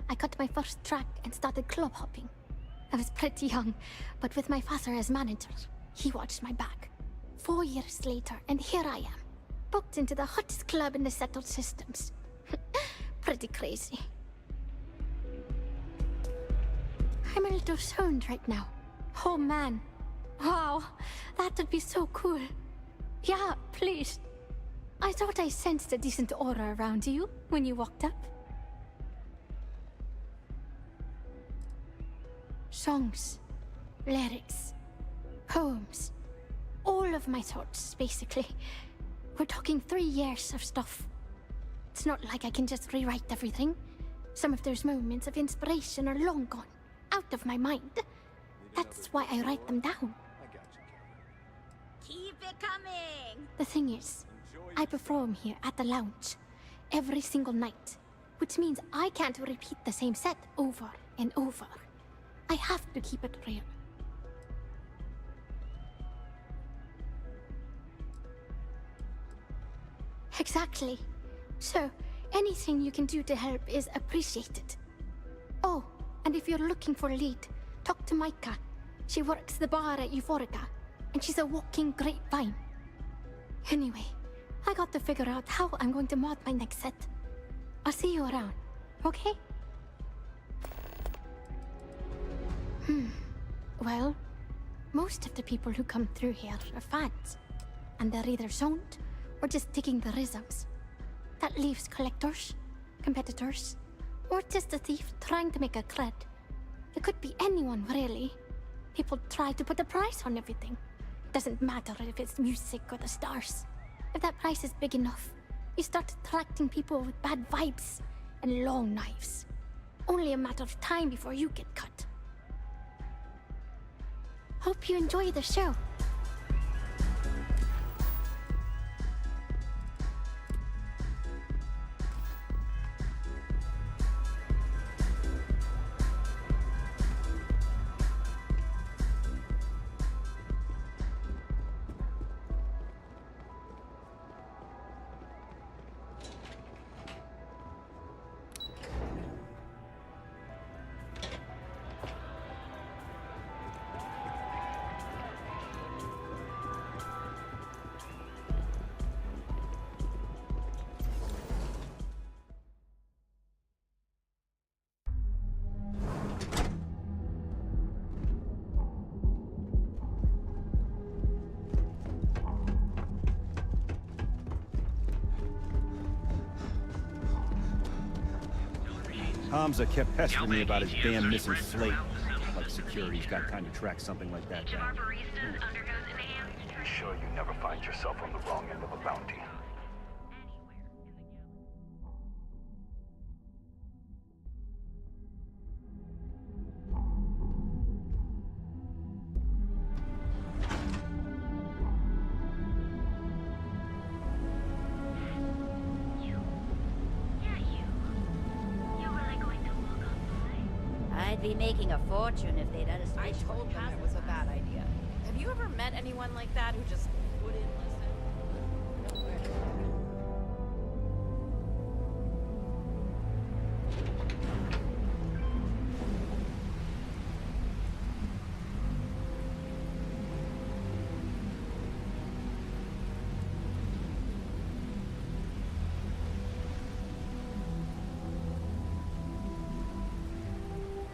I got my first track and started club hopping. I was pretty young, but with my father as manager, he watched my back. 4 years later, and here I am, booked into the hottest club in the settled systems. Pretty crazy. I'm a little zoned right now. Oh man. Wow, that would be so cool. Yeah, please. I thought I sensed a decent aura around you when you walked up. Songs, lyrics, poems, all of my thoughts, basically. We're talking 3 years of stuff. It's not like I can just rewrite everything. Some of those moments of inspiration are long gone, out of my mind. That's why I write them down. Keep it coming! The thing is, I perform here at the lounge every single night, which means I can't repeat the same set over and over. I have to keep it real. Exactly. So, anything you can do to help is appreciated. Oh, and if you're looking for a lead, talk to Micah. She works the bar at Euphorica, and she's a walking grapevine. Anyway, I got to figure out how I'm going to mod my next set. I'll see you around, okay? Well, most of the people who come through here are fads, and they're either zoned or just digging the rhythms. That leaves collectors, competitors, or just a thief trying to make a cred. It could be anyone, really. People try to put a price on everything. It doesn't matter if it's music or the stars. If that price is big enough, you start attracting people with bad vibes and long knives. Only a matter of time before you get cut. Hope you enjoy the show. Hamza kept pestering me about his damn missing slate. Like security's got time to track something like that down. You're sure you never find yourself on the wrong end of a bounty? I'd be making a fortune if they'd understood. I told them it was a bad idea. Have you ever met anyone like that who just wouldn't listen?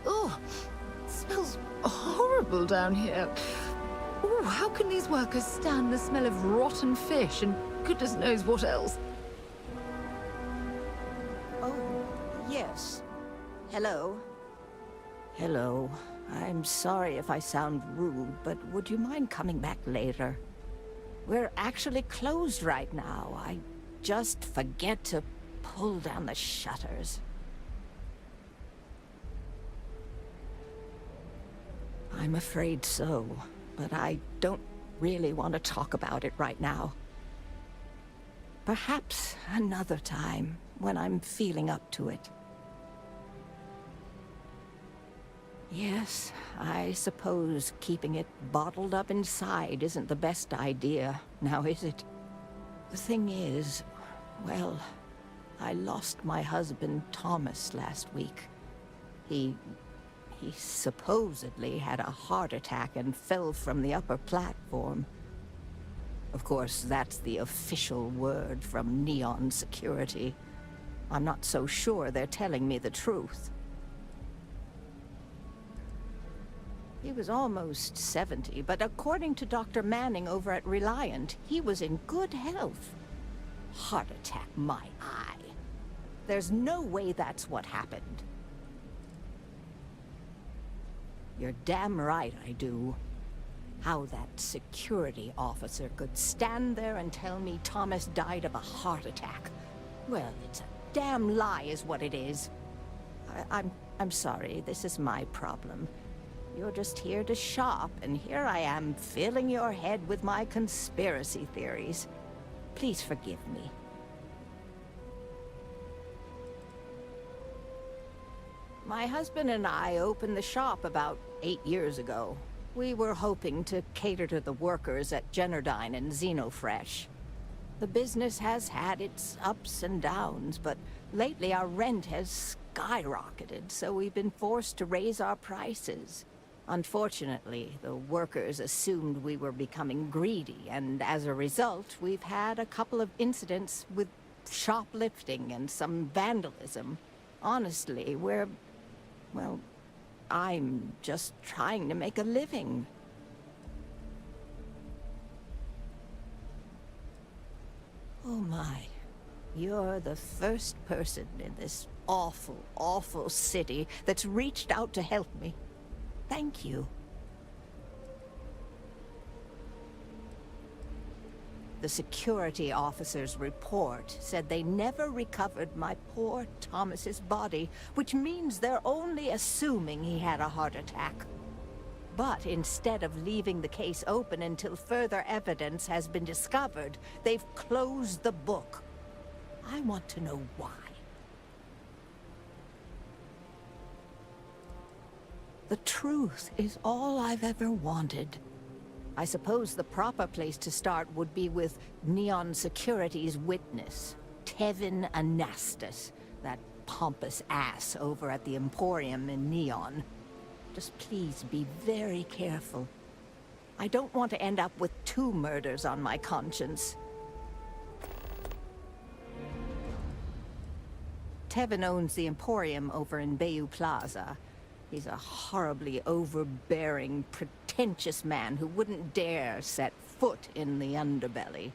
Oh, it smells horrible down here. Oh, how can these workers stand the smell of rotten fish and goodness knows what else? Oh, yes. Hello. Hello. I'm sorry if I sound rude, but would you mind coming back later? We're actually closed right now. I just forget to pull down the shutters. I'm afraid so, but I don't really want to talk about it right now. Perhaps another time, when I'm feeling up to it. Yes, I suppose keeping it bottled up inside isn't the best idea, now is it? The thing is, well, I lost my husband Thomas last week. He supposedly had a heart attack and fell from the upper platform. Of course, that's the official word from Neon Security. I'm not so sure they're telling me the truth. He was almost 70, but according to Dr. Manning over at Reliant, he was in good health. Heart attack, my eye. There's no way that's what happened. You're damn right I do. How that security officer could stand there and tell me Thomas died of a heart attack. Well, it's a damn lie is what it is. I'm sorry, this is my problem. You're just here to shop, and here I am filling your head with my conspiracy theories. Please forgive me. My husband and I opened the shop about 8 years ago. We were hoping to cater to the workers at Generdyne and Xenofresh. The business has had its ups and downs, but lately our rent has skyrocketed, so we've been forced to raise our prices. Unfortunately, the workers assumed we were becoming greedy, and as a result, we've had a couple of incidents with shoplifting and some vandalism. Honestly, well, I'm just trying to make a living. Oh my. You're the first person in this awful, awful city that's reached out to help me. Thank you. The security officer's report said they never recovered my poor Thomas's body, which means they're only assuming he had a heart attack. But instead of leaving the case open until further evidence has been discovered, they've closed the book. I want to know why. The truth is all I've ever wanted. I suppose the proper place to start would be with Neon Security's witness, Tevin Anastas, that pompous ass over at the Emporium in Neon. Just please be very careful. I don't want to end up with 2 murders on my conscience. Tevin owns the Emporium over in Bayou Plaza. He's a horribly overbearing, pretentious man who wouldn't dare set foot in the underbelly.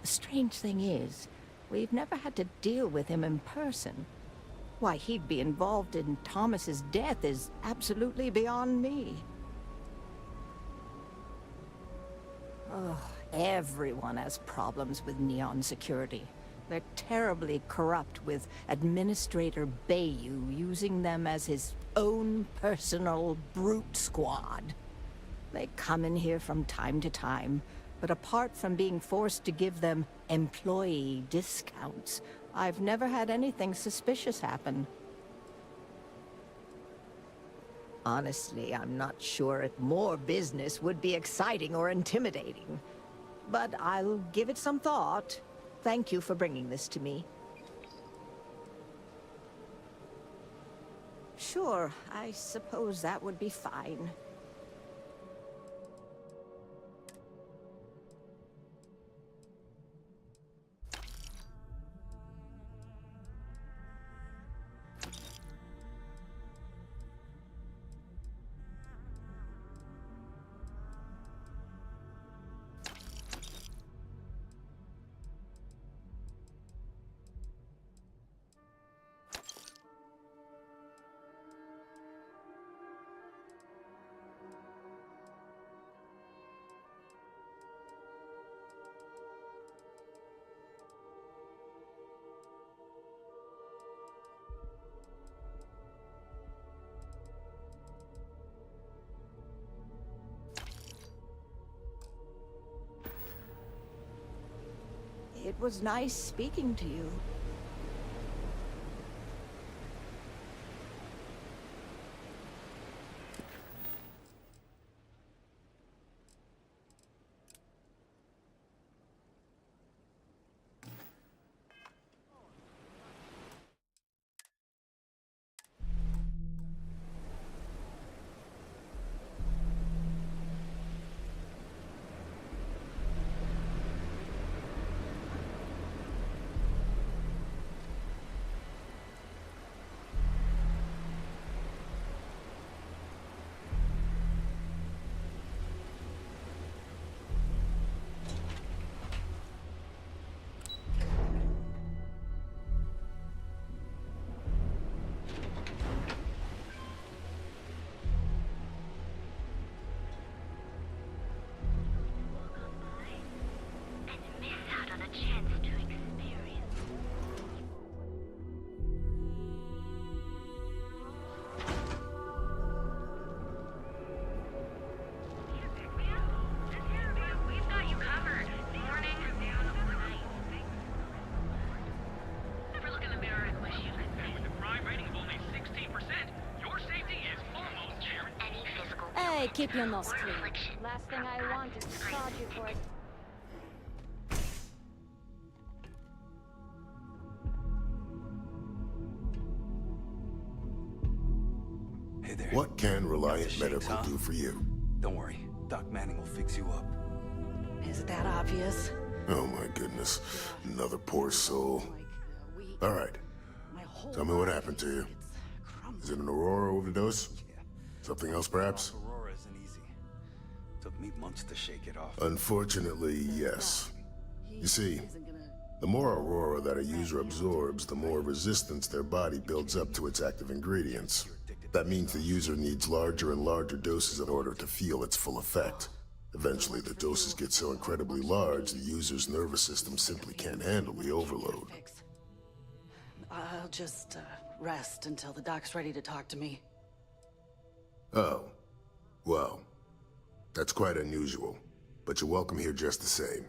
The strange thing is, we've never had to deal with him in person. Why he'd be involved in Thomas's death is absolutely beyond me. Oh, everyone has problems with Neon Security. They're terribly corrupt, with Administrator Bayou using them as his own personal brute squad. They come in here from time to time, but apart from being forced to give them employee discounts, I've never had anything suspicious happen. Honestly, I'm not sure if more business would be exciting or intimidating. But I'll give it some thought. Thank you for bringing this to me. Sure, I suppose that would be fine. It was nice speaking to you. Hey, keep your nose clean. Last thing I want is to charge you for it. Hey there. What can Reliant Medical do for you? Don't worry. Doc Manning will fix you up. Is it that obvious? Oh my goodness. Another poor soul. All right. Tell me what happened to you. Is it an Aurora overdose? Something else, perhaps? Aurora isn't easy. Took me months to shake it off. Unfortunately, yes. You see, the more Aurora that a user absorbs, the more resistance their body builds up to its active ingredients. That means the user needs larger and larger doses in order to feel its full effect. Eventually, the doses get so incredibly large, the user's nervous system simply can't handle the overload. I'll just rest until the doc's ready to talk to me. Oh. Well, that's quite unusual, but you're welcome here just the same.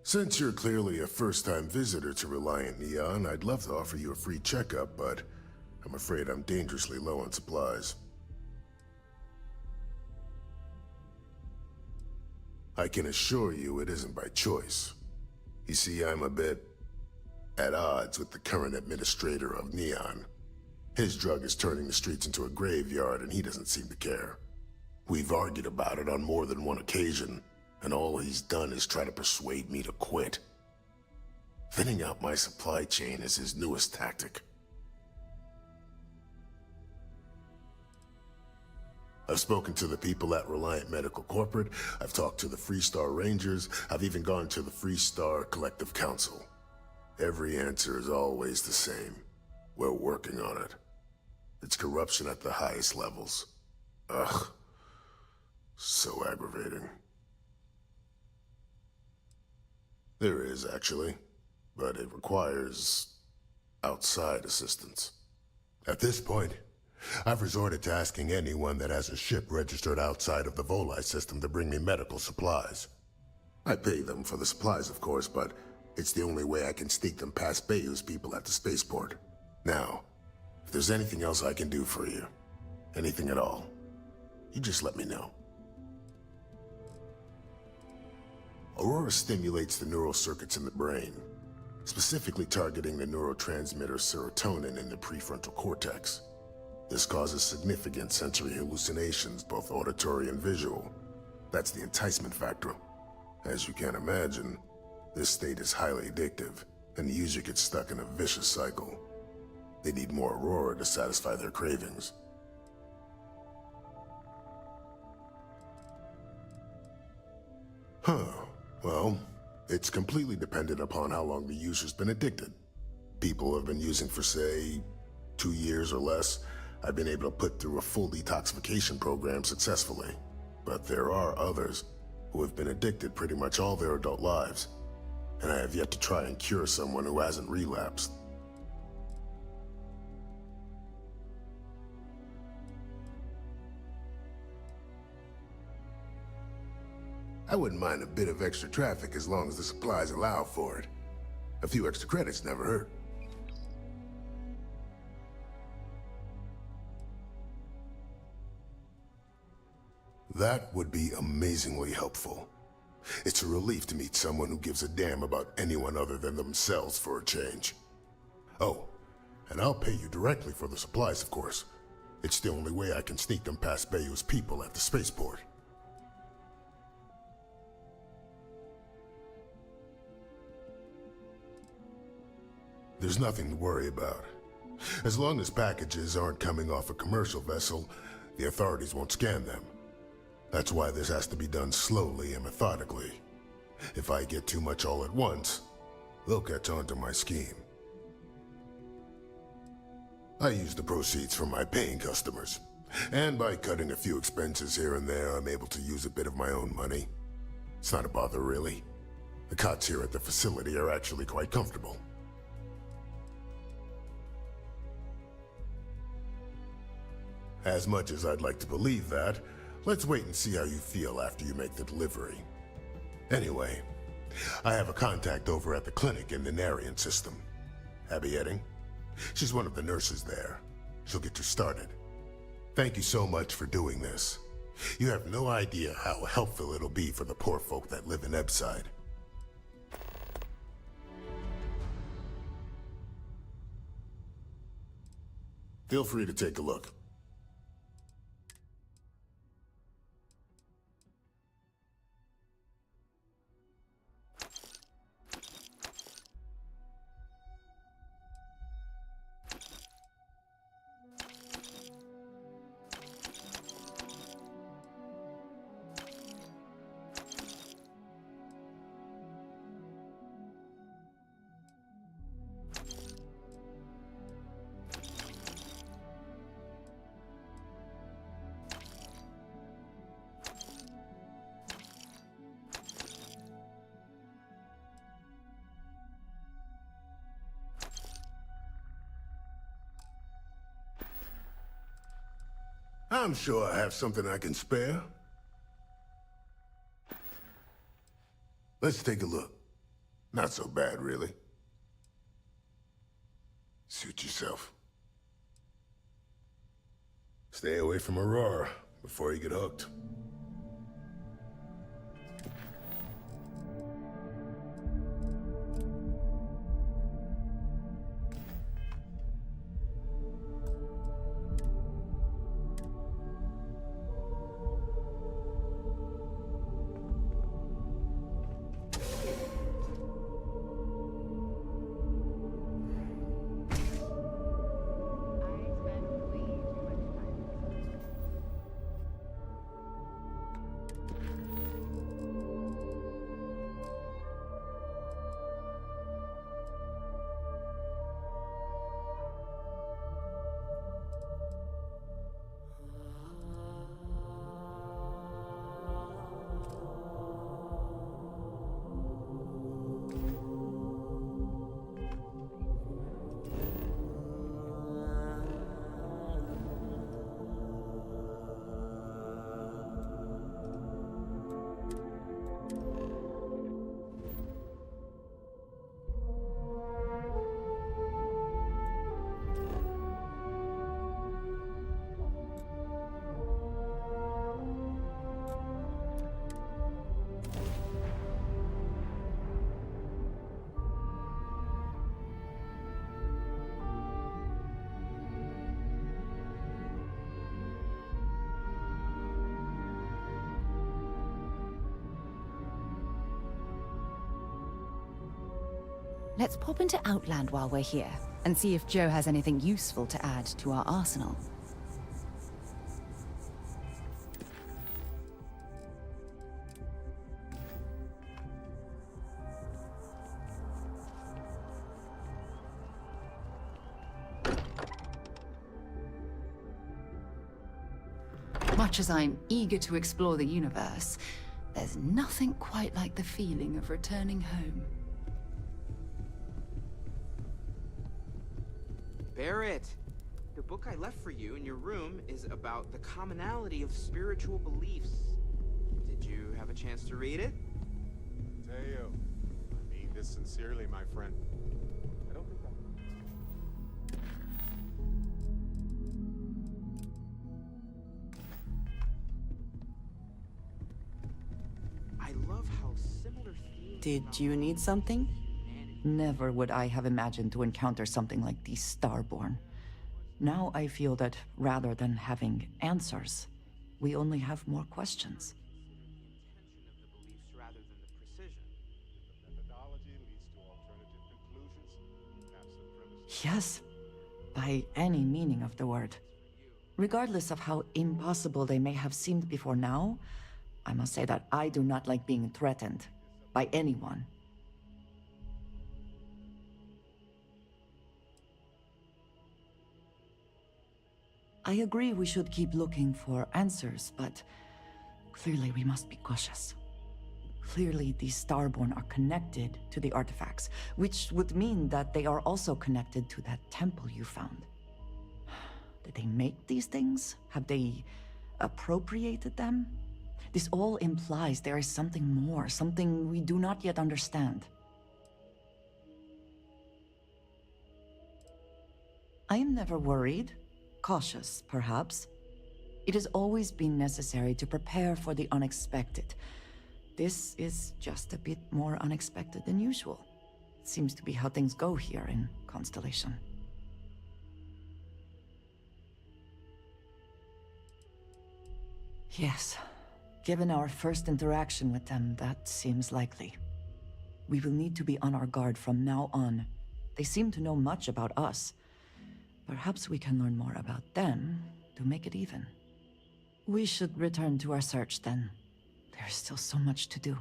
Since you're clearly a first-time visitor to Reliant Neon, I'd love to offer you a free checkup, but I'm afraid I'm dangerously low on supplies. I can assure you it isn't by choice. You see, I'm a bit at odds with the current administrator of Neon. His drug is turning the streets into a graveyard, and he doesn't seem to care. We've argued about it on more than one occasion, and all he's done is try to persuade me to quit. Thinning out my supply chain is his newest tactic. I've spoken to the people at Reliant Medical Corporate, I've talked to the Freestar Rangers, I've even gone to the Freestar Collective Council. Every answer is always the same. We're working on it. It's corruption at the highest levels. Ugh. So aggravating. There is, actually, but it requires outside assistance. At this point, I've resorted to asking anyone that has a ship registered outside of the Voli system to bring me medical supplies. I pay them for the supplies, of course, but it's the only way I can sneak them past Bayou's people at the spaceport. Now, if there's anything else I can do for you, anything at all, you just let me know. Aurora stimulates the neural circuits in the brain, specifically targeting the neurotransmitter serotonin in the prefrontal cortex. This causes significant sensory hallucinations, both auditory and visual. That's the enticement factor. As you can imagine, this state is highly addictive, and the user gets stuck in a vicious cycle. They need more Aurora to satisfy their cravings. Well, it's completely dependent upon how long the user's been addicted. People have been using for, say, 2 years or less. I've been able to put through a full detoxification program successfully. But there are others who have been addicted pretty much all their adult lives, and I have yet to try and cure someone who hasn't relapsed. I wouldn't mind a bit of extra traffic as long as the supplies allow for it. A few extra credits never hurt. That would be amazingly helpful. It's a relief to meet someone who gives a damn about anyone other than themselves for a change. Oh, and I'll pay you directly for the supplies, of course. It's the only way I can sneak them past Bayou's people at the spaceport. There's nothing to worry about. As long as packages aren't coming off a commercial vessel, the authorities won't scan them. That's why this has to be done slowly and methodically. If I get too much all at once, they'll catch on to my scheme. I use the proceeds from my paying customers, and by cutting a few expenses here and there, I'm able to use a bit of my own money. It's not a bother, really. The cots here at the facility are actually quite comfortable. As much as I'd like to believe that, let's wait and see how you feel after you make the delivery. Anyway, I have a contact over at the clinic in the Narian system. Abby Edding. She's one of the nurses there. She'll get you started. Thank you so much for doing this. You have no idea how helpful it'll be for the poor folk that live in Ebside. Feel free to take a look. I'm sure I have something I can spare. Let's take a look. Not so bad, really. Suit yourself. Stay away from Aurora before you get hooked. Let's pop into Outland while we're here, and see if Joe has anything useful to add to our arsenal. Much as I'm eager to explore the universe, there's nothing quite like the feeling of returning home. Barrett, the book I left for you in your room is about the commonality of spiritual beliefs. Did you have a chance to read it? Teo, I mean this sincerely, my friend. I don't think I love how similar themes. Did you need something? Never would I have imagined to encounter something like these Starborn. Now I feel that rather than having answers, we only have more questions. Yes, by any meaning of the word. Regardless of how impossible they may have seemed before now, I must say that I do not like being threatened by anyone. I agree we should keep looking for answers, but clearly we must be cautious. Clearly these Starborn are connected to the artifacts, which would mean that they are also connected to that temple you found. Did they make these things? Have they appropriated them? This all implies there is something more, something we do not yet understand. I am never worried. Cautious, perhaps. It has always been necessary to prepare for the unexpected. This is just a bit more unexpected than usual. It seems to be how things go here in Constellation. Yes, given our first interaction with them, that seems likely. We will need to be on our guard from now on. They seem to know much about us. Perhaps we can learn more about them to make it even. We should return to our search then. There's still so much to do.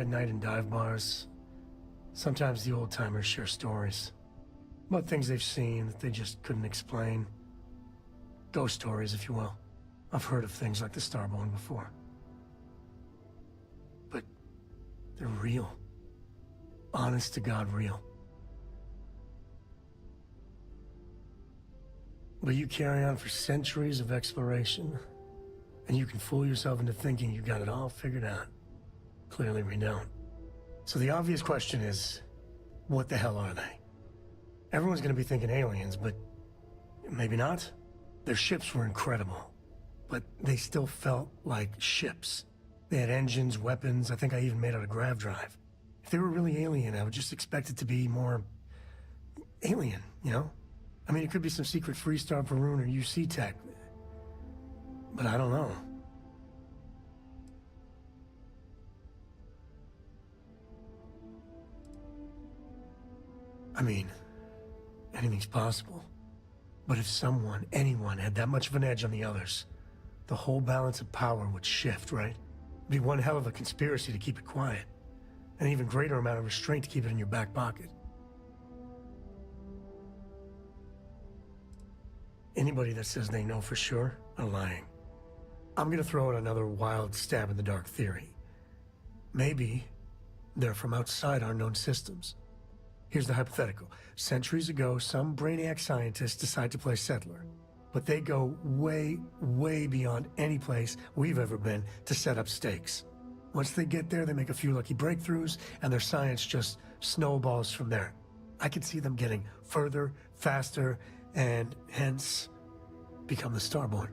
at night in dive bars. Sometimes the old-timers share stories about things they've seen that they just couldn't explain. Ghost stories, if you will. I've heard of things like the Starborn before. But they're real. Honest to God, real. But you carry on for centuries of exploration, and you can fool yourself into thinking you got it all figured out. Clearly we don't. So the obvious question is, what the hell are they? Everyone's gonna be thinking aliens, but maybe not. Their ships were incredible, but they still felt like ships. They had engines, weapons, I think I even made out a grav drive. If they were really alien, I would just expect it to be more alien, you know? I mean, it could be some secret Freestar Varun or UC tech, but I don't know. I mean, anything's possible. But if someone, anyone, had that much of an edge on the others, the whole balance of power would shift, right? It'd be one hell of a conspiracy to keep it quiet. An even greater amount of restraint to keep it in your back pocket. Anybody that says they know for sure are lying. I'm gonna throw out another wild stab in the dark theory. Maybe they're from outside our known systems. Here's the hypothetical. Centuries ago, some brainiac scientists decide to play settler. But they go way, way beyond any place we've ever been to set up stakes. Once they get there, they make a few lucky breakthroughs, and their science just snowballs from there. I could see them getting further, faster, and hence become the Starborn.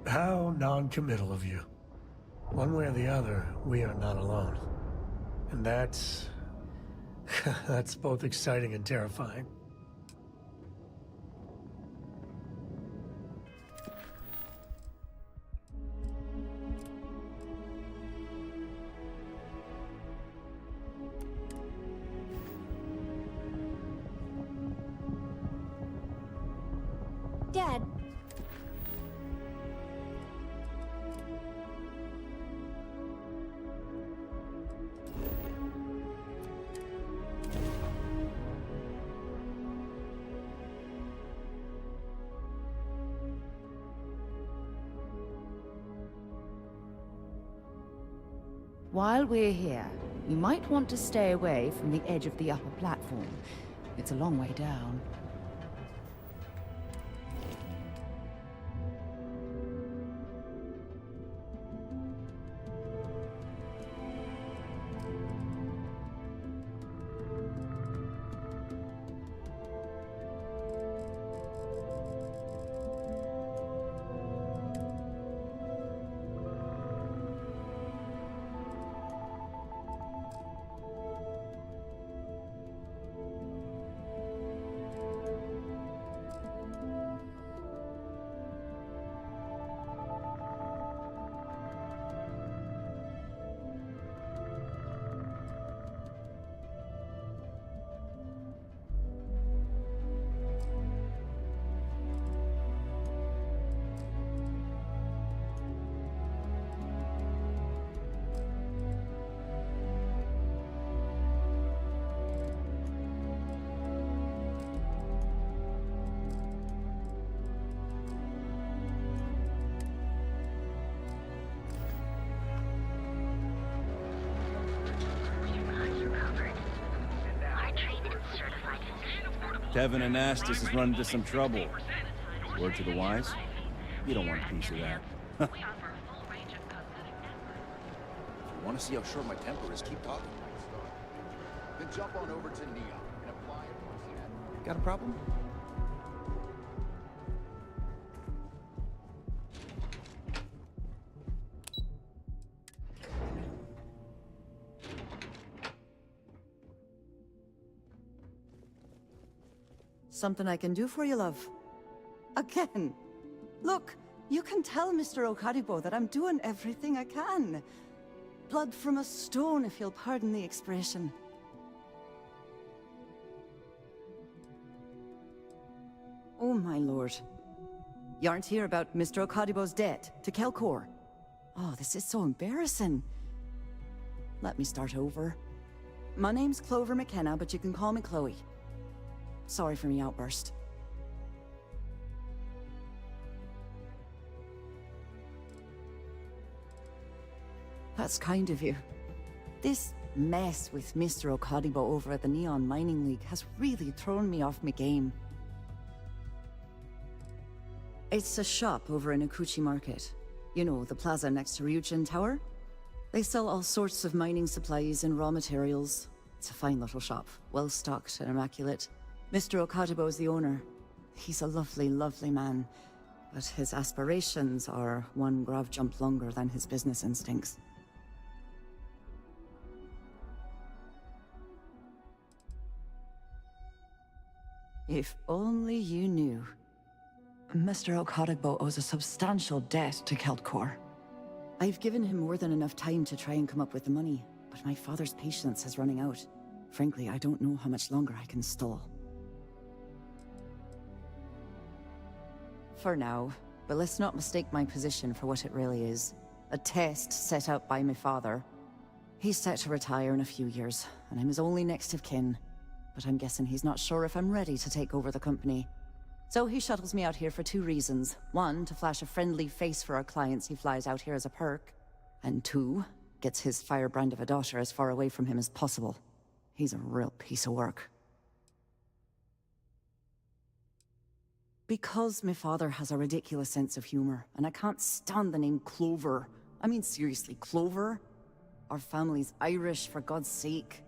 How non-committal of you. One way or the other, we are not alone. And that's that's both exciting and terrifying. Dad. While we're here, you might want to stay away from the edge of the upper platform. It's a long way down. Tevin and Astis has run into some trouble. Word to the wise? You don't want a piece of that. If you want to see how short my temper is, keep talking. Then jump on over to Neon and apply it. Got a problem? Something I can do for you, love. Again. Look, you can tell Mr. Okaribo that I'm doing everything I can. Blood from a stone, if you'll pardon the expression. Oh, my lord. You aren't here about Mr. Okadibo's debt to Kelkor. Oh, this is so embarrassing. Let me start over. My name's Clover McKenna, but you can call me Chloe. Sorry for me outburst. That's kind of you. This mess with Mr. Okadibo over at the Neon Mining League has really thrown me off my game. It's a shop over in Akuchi Market. You know, the plaza next to Ryujin Tower? They sell all sorts of mining supplies and raw materials. It's a fine little shop, well-stocked and immaculate. Mr. Okadibo is the owner. He's a lovely, lovely man, but his aspirations are one grav jump longer than his business instincts. If only you knew. Mr. Okadibo owes a substantial debt to Keltkor. I've given him more than enough time to try and come up with the money, but my father's patience is running out. Frankly, I don't know how much longer I can stall. For now, but let's not mistake my position for what it really is. A test set out by my father. He's set to retire in a few years, and I'm his only next of kin. But I'm guessing he's not sure if I'm ready to take over the company. So he shuttles me out here for two reasons. One, to flash a friendly face for our clients he flies out here as a perk. And two, gets his firebrand of a daughter as far away from him as possible. He's a real piece of work. Because my father has a ridiculous sense of humor, and I can't stand the name Clover. I mean, seriously, Clover? Our family's Irish, for God's sake.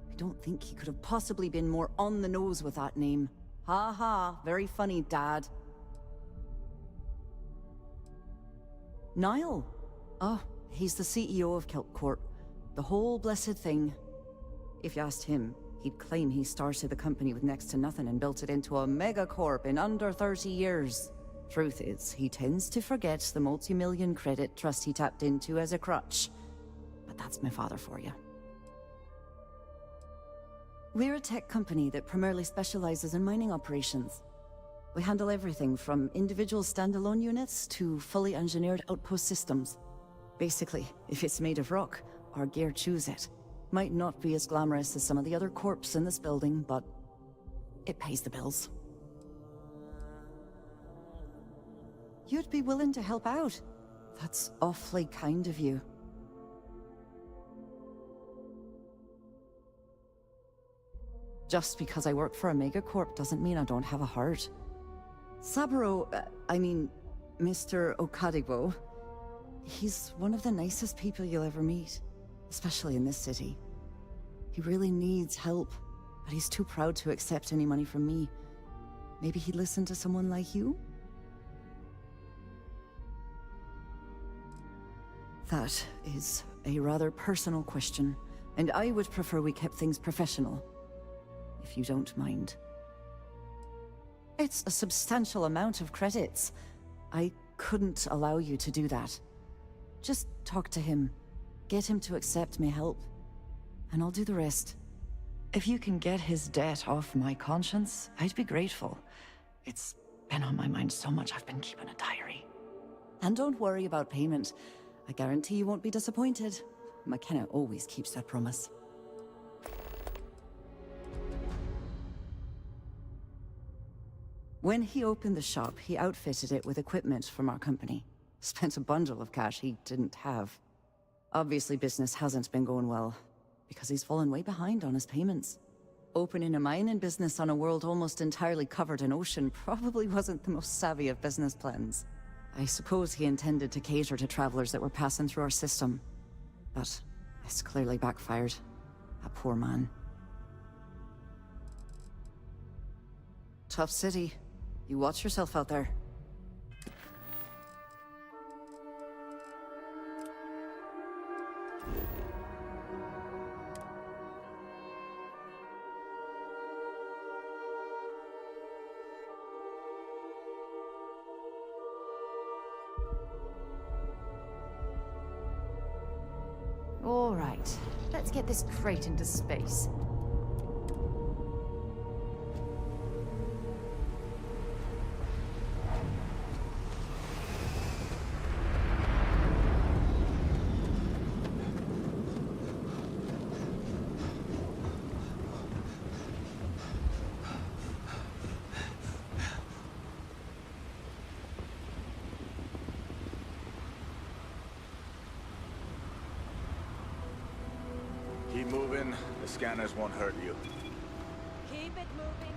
I don't think he could have possibly been more on the nose with that name. Ha ha, very funny, Dad. Niall? Oh, he's the CEO of Keltkor. The whole blessed thing. If you asked him, he'd claim he started the company with next to nothing and built it into a megacorp in under 30 years. Truth is, he tends to forget the multi-million credit trust he tapped into as a crutch. But that's my father for you. We're a tech company that primarily specializes in mining operations. We handle everything from individual standalone units to fully engineered outpost systems. Basically, if it's made of rock, our gear chews it. Might not be as glamorous as some of the other corps in this building, but it pays the bills. You'd be willing to help out. That's awfully kind of you. Just because I work for a megacorp doesn't mean I don't have a heart. Saburo, Mr. Okadibo, he's one of the nicest people you'll ever meet, especially in this city. He really needs help, but he's too proud to accept any money from me. Maybe he'd listen to someone like you? That is a rather personal question, and I would prefer we kept things professional. If you don't mind. It's a substantial amount of credits. I couldn't allow you to do that. Just talk to him. Get him to accept my help. And I'll do the rest. If you can get his debt off my conscience, I'd be grateful. It's been on my mind so much I've been keeping a diary. And don't worry about payment. I guarantee you won't be disappointed. McKenna always keeps that promise. When he opened the shop, he outfitted it with equipment from our company. Spent a bundle of cash he didn't have. Obviously, business hasn't been going well, because he's fallen way behind on his payments. Opening a mining business on a world almost entirely covered in ocean probably wasn't the most savvy of business plans. I suppose he intended to cater to travelers that were passing through our system. But it's clearly backfired. A poor man. Tough city. You watch yourself out there. All right, let's get this crate into space. Keep moving. The scanners won't hurt you. Keep it moving,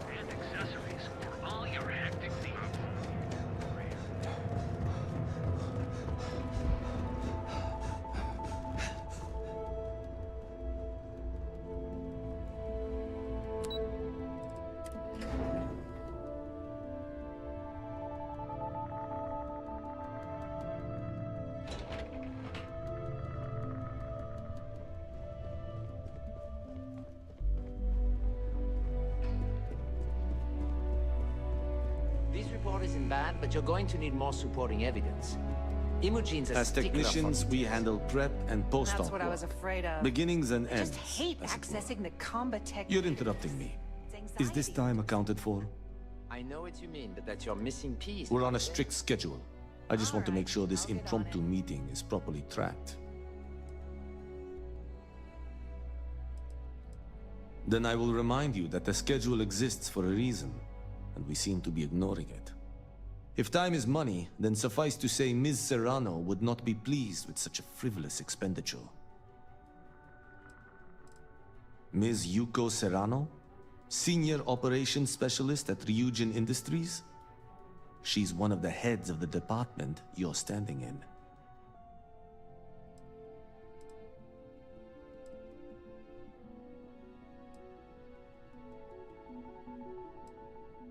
And accessories for all your hectic needs. This report isn't bad, but you're going to need more supporting evidence. Imogene's a As stickler technicians, for we handle prep and post-op That's what I work. was afraid of. Beginnings and I just ends. hate as it were. accessing the combat tech. You're interrupting me. Is this time accounted for? I know what you mean, but that's your missing piece. We're on a strict schedule. I just want to make sure this impromptu meeting is properly tracked. Then I will remind you that the schedule exists for a reason, and we seem to be ignoring it. If time is money, then suffice to say Ms. Serrano would not be pleased with such a frivolous expenditure. Ms. Yuko Serrano? Senior Operations Specialist at Ryujin Industries? She's one of the heads of the department you're standing in.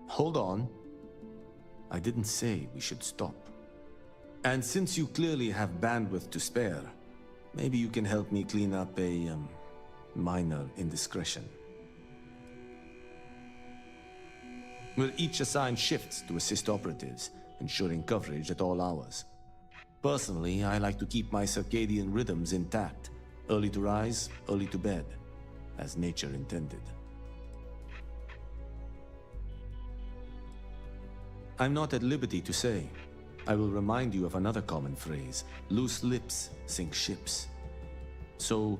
Hold on. I didn't say we should stop. And since you clearly have bandwidth to spare, maybe you can help me clean up a, minor indiscretion. We're each assigned shifts to assist operatives, ensuring coverage at all hours. Personally, I like to keep my circadian rhythms intact. Early to rise, early to bed, as nature intended. I'm not at liberty to say. I will remind you of another common phrase: loose lips sink ships. So,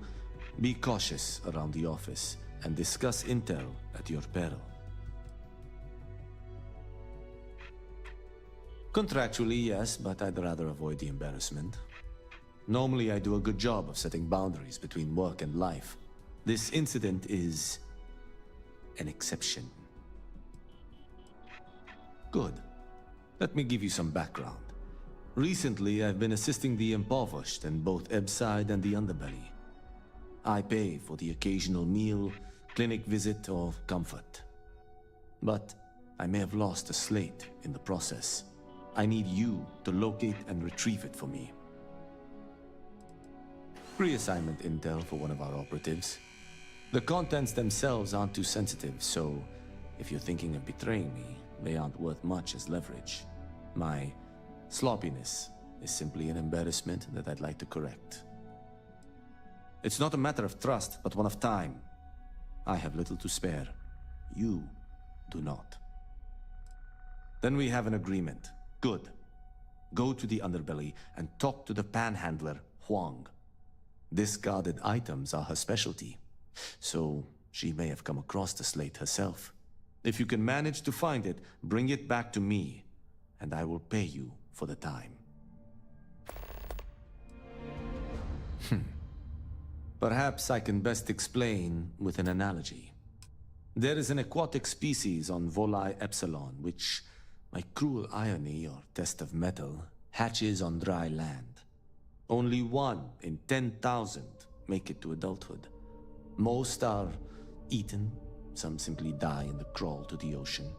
be cautious around the office and discuss intel at your peril. Contractually, yes, but I'd rather avoid the embarrassment. Normally, I do a good job of setting boundaries between work and life. This incident is an exception. Good. Let me give you some background. Recently, I've been assisting the impoverished in both Ebbside and the underbelly. I pay for the occasional meal, clinic visit, or comfort. But I may have lost a slate in the process. I need you to locate and retrieve it for me. Reassignment intel for one of our operatives. The contents themselves aren't too sensitive, so if you're thinking of betraying me, they aren't worth much as leverage. My sloppiness is simply an embarrassment that I'd like to correct. It's not a matter of trust, but one of time. I have little to spare. You do not. Then we have an agreement. Good. Go to the underbelly and talk to the panhandler, Huang. Discarded items are her specialty, so she may have come across the slate herself. If you can manage to find it, bring it back to me, and I will pay you for the time. Perhaps I can best explain with an analogy. There is an aquatic species on Volai Epsilon, which, by cruel irony or test of metal, hatches on dry land. Only 1 in 10,000 make it to adulthood. Most are eaten, some simply die in the crawl to the ocean.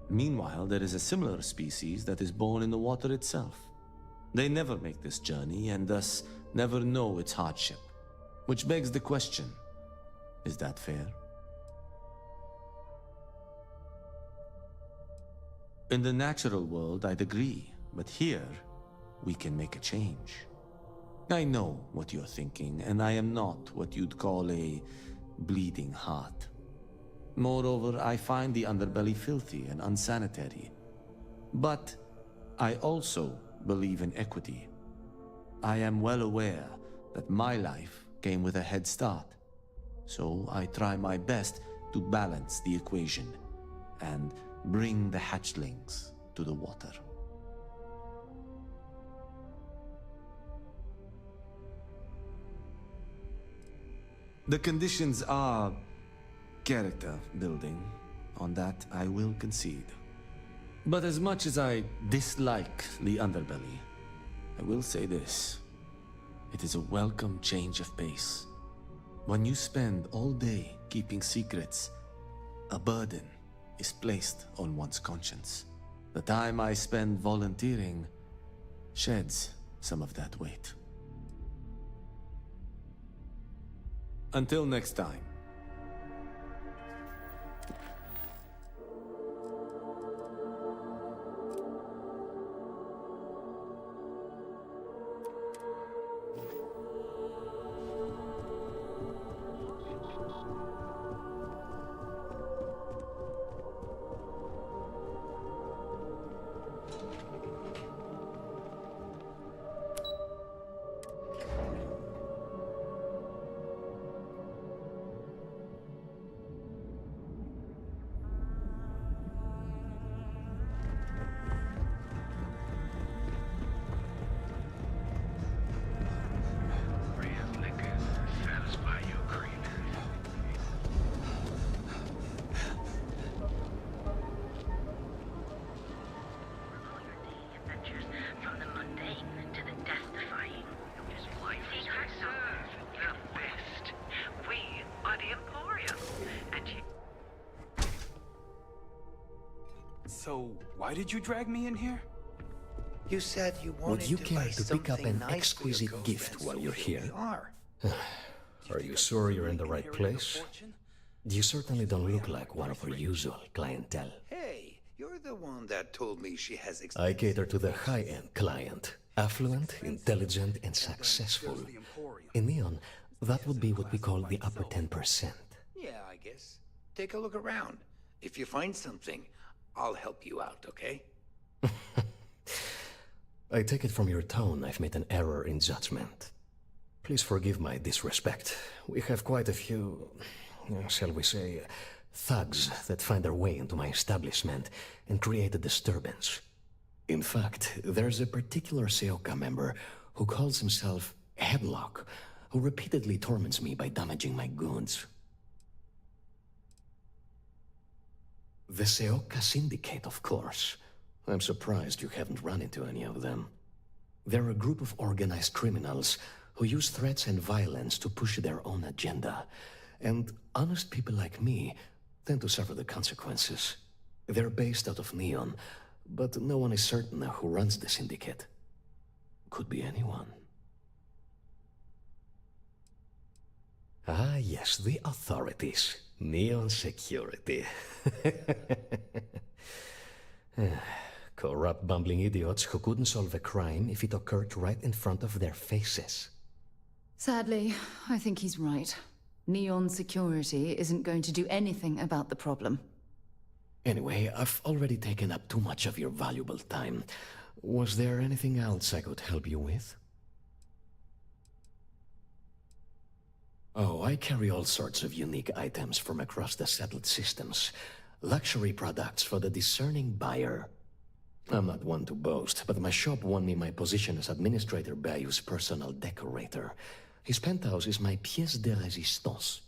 Meanwhile, there is a similar species that is born in the water itself. They never make this journey and thus never know its hardship. Which begs the question, is that fair? In the natural world, I'd agree, but here, we can make a change. I know what you're thinking, and I am not what you'd call a bleeding heart. Moreover, I find the underbelly filthy and unsanitary. But I also believe in equity. I am well aware that my life came with a head start. So I try my best to balance the equation and bring the hatchlings to the water. The conditions are character building. On that, I will concede. But as much as I dislike the underbelly, I will say this. It is a welcome change of pace. When you spend all day keeping secrets, a burden is placed on one's conscience. The time I spend volunteering sheds some of that weight. Until next time. So, why did you drag me in here? You said you wanted Would you to care buy to pick up something an nice for your exquisite gift girlfriend, while so you're here here? we are. Are you sure you're in the right place? You certainly don't look like one of our usual clientele. Hey, you're the one that told me she has I cater to the high-end client. Affluent, intelligent, and successful. In Neon, that would be what we call the upper 10%. Yeah, I guess. Take a look around. If you find something, I'll help you out, okay? I take it from your tone I've made an error in judgment. Please forgive my disrespect. We have quite a few, shall we say, thugs that find their way into my establishment and create a disturbance. In fact, there's a particular Seoka member who calls himself Headlock, who repeatedly torments me by damaging my goods. The Seoka Syndicate, of course. I'm surprised you haven't run into any of them. They're a group of organized criminals who use threats and violence to push their own agenda. And honest people like me tend to suffer the consequences. They're based out of Neon, but no one is certain who runs the syndicate. Could be anyone. Ah, yes, the authorities. Neon security. Corrupt, bumbling idiots who couldn't solve a crime if it occurred right in front of their faces. Sadly, I think he's right. Neon security isn't going to do anything about the problem. Anyway, I've already taken up too much of your valuable time. Was there anything else I could help you with? Oh, I carry all sorts of unique items from across the settled systems. Luxury products for the discerning buyer. I'm not one to boast, but my shop won me my position as Administrator Bayou's personal decorator. His penthouse is my pièce de résistance.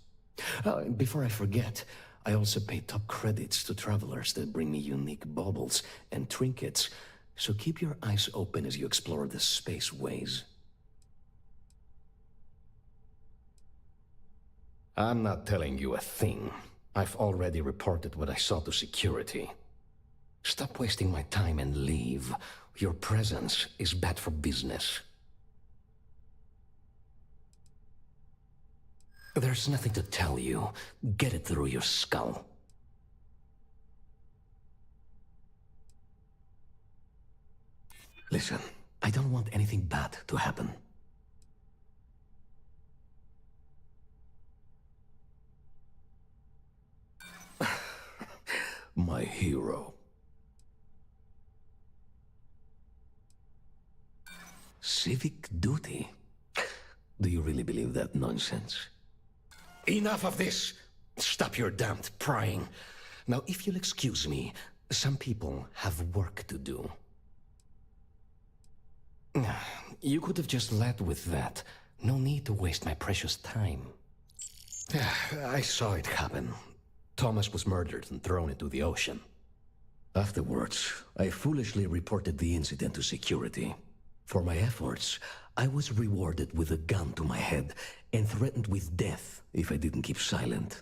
Before I forget, I also pay top credits to travelers that bring me unique baubles and trinkets, so keep your eyes open as you explore the spaceways. I'm not telling you a thing. I've already reported what I saw to security. Stop wasting my time and leave. Your presence is bad for business. There's nothing to tell you. Get it through your skull. Listen, I don't want anything bad to happen. My hero. Civic duty. Do you really believe that nonsense? Enough of this! Stop your damned prying. Now, if you'll excuse me, some people have work to do. You could have just led with that. No need to waste my precious time. I saw it happen. Thomas was murdered and thrown into the ocean. Afterwards, I foolishly reported the incident to security. For my efforts, I was rewarded with a gun to my head and threatened with death if I didn't keep silent.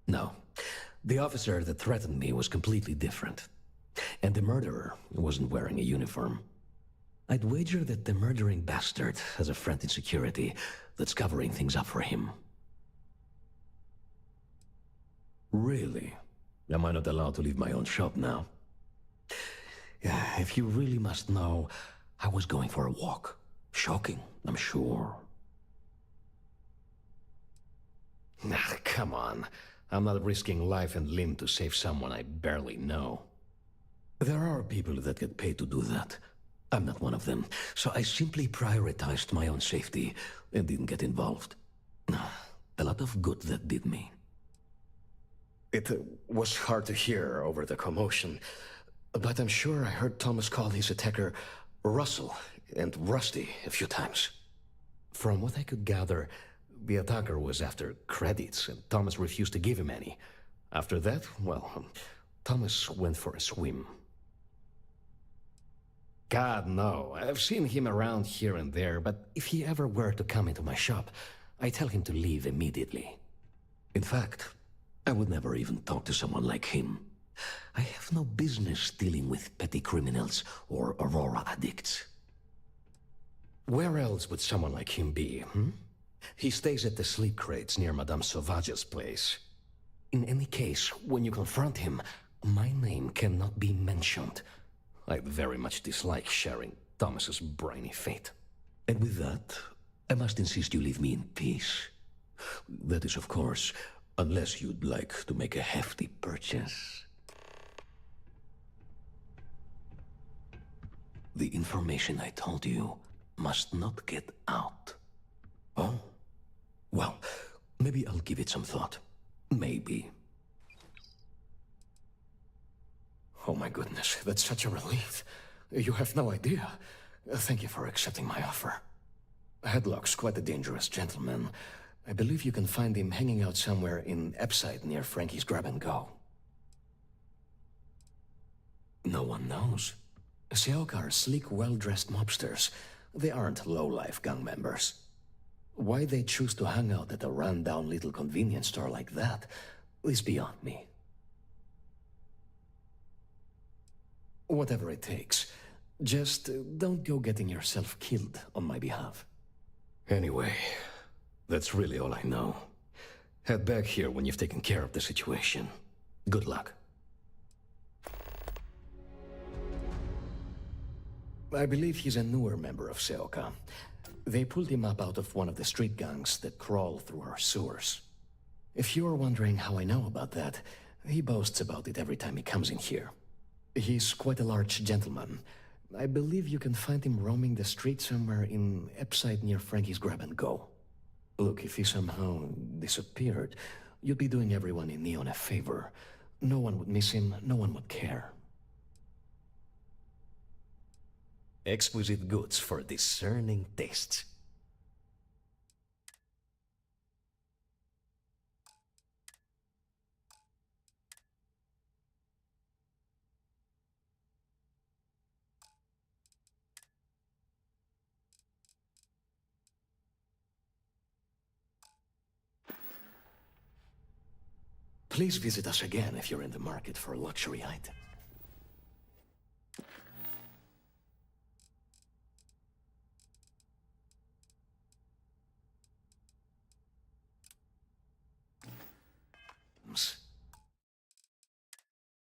No, the officer that threatened me was completely different. And the murderer wasn't wearing a uniform. I'd wager that the murdering bastard has a friend in security that's covering things up for him. Really? Am I not allowed to leave my own shop now? If you really must know, I was going for a walk. Shocking, I'm sure. Come on. I'm not risking life and limb to save someone I barely know. There are people that get paid to do that. I'm not one of them, so I simply prioritized my own safety and didn't get involved. A lot of good that did me. It was hard to hear over the commotion, but I'm sure I heard Thomas call his attacker Russell and Rusty a few times. From what I could gather, the attacker was after credits, and Thomas refused to give him any. After that, well, Thomas went for a swim. God, no. I've seen him around here and there, but if he ever were to come into my shop, I tell him to leave immediately. In fact, I would never even talk to someone like him. I have no business dealing with petty criminals or Aurora addicts. Where else would someone like him be, He stays at the sleep crates near Madame Sauvage's place. In any case, when you confront him, my name cannot be mentioned. I very much dislike sharing Thomas's briny fate. And with that, I must insist you leave me in peace. That is, of course, unless you'd like to make a hefty purchase. The information I told you must not get out. Oh? Well, maybe I'll give it some thought. Maybe. Oh my goodness, that's such a relief. You have no idea. Thank you for accepting my offer. Headlock's quite a dangerous gentleman. I believe you can find him hanging out somewhere in Epside near Frankie's Grab and Go. No one knows. Seoka are sleek, well-dressed mobsters. They aren't low-life gang members. Why they choose to hang out at a run-down little convenience store like that is beyond me. Whatever it takes, just don't go getting yourself killed on my behalf. Anyway, that's really all I know. Head back here when you've taken care of the situation. Good luck. I believe he's a newer member of Seoka. They pulled him up out of one of the street gangs that crawl through our sewers. If you're wondering how I know about that, he boasts about it every time he comes in here. He's quite a large gentleman. I believe you can find him roaming the street somewhere in Epside near Frankie's Grab and Go. Look, if he somehow disappeared, you'd be doing everyone in Neon a favor. No one would miss him, no one would care. Exquisite goods for discerning tastes. Please visit us again if you're in the market for luxury items.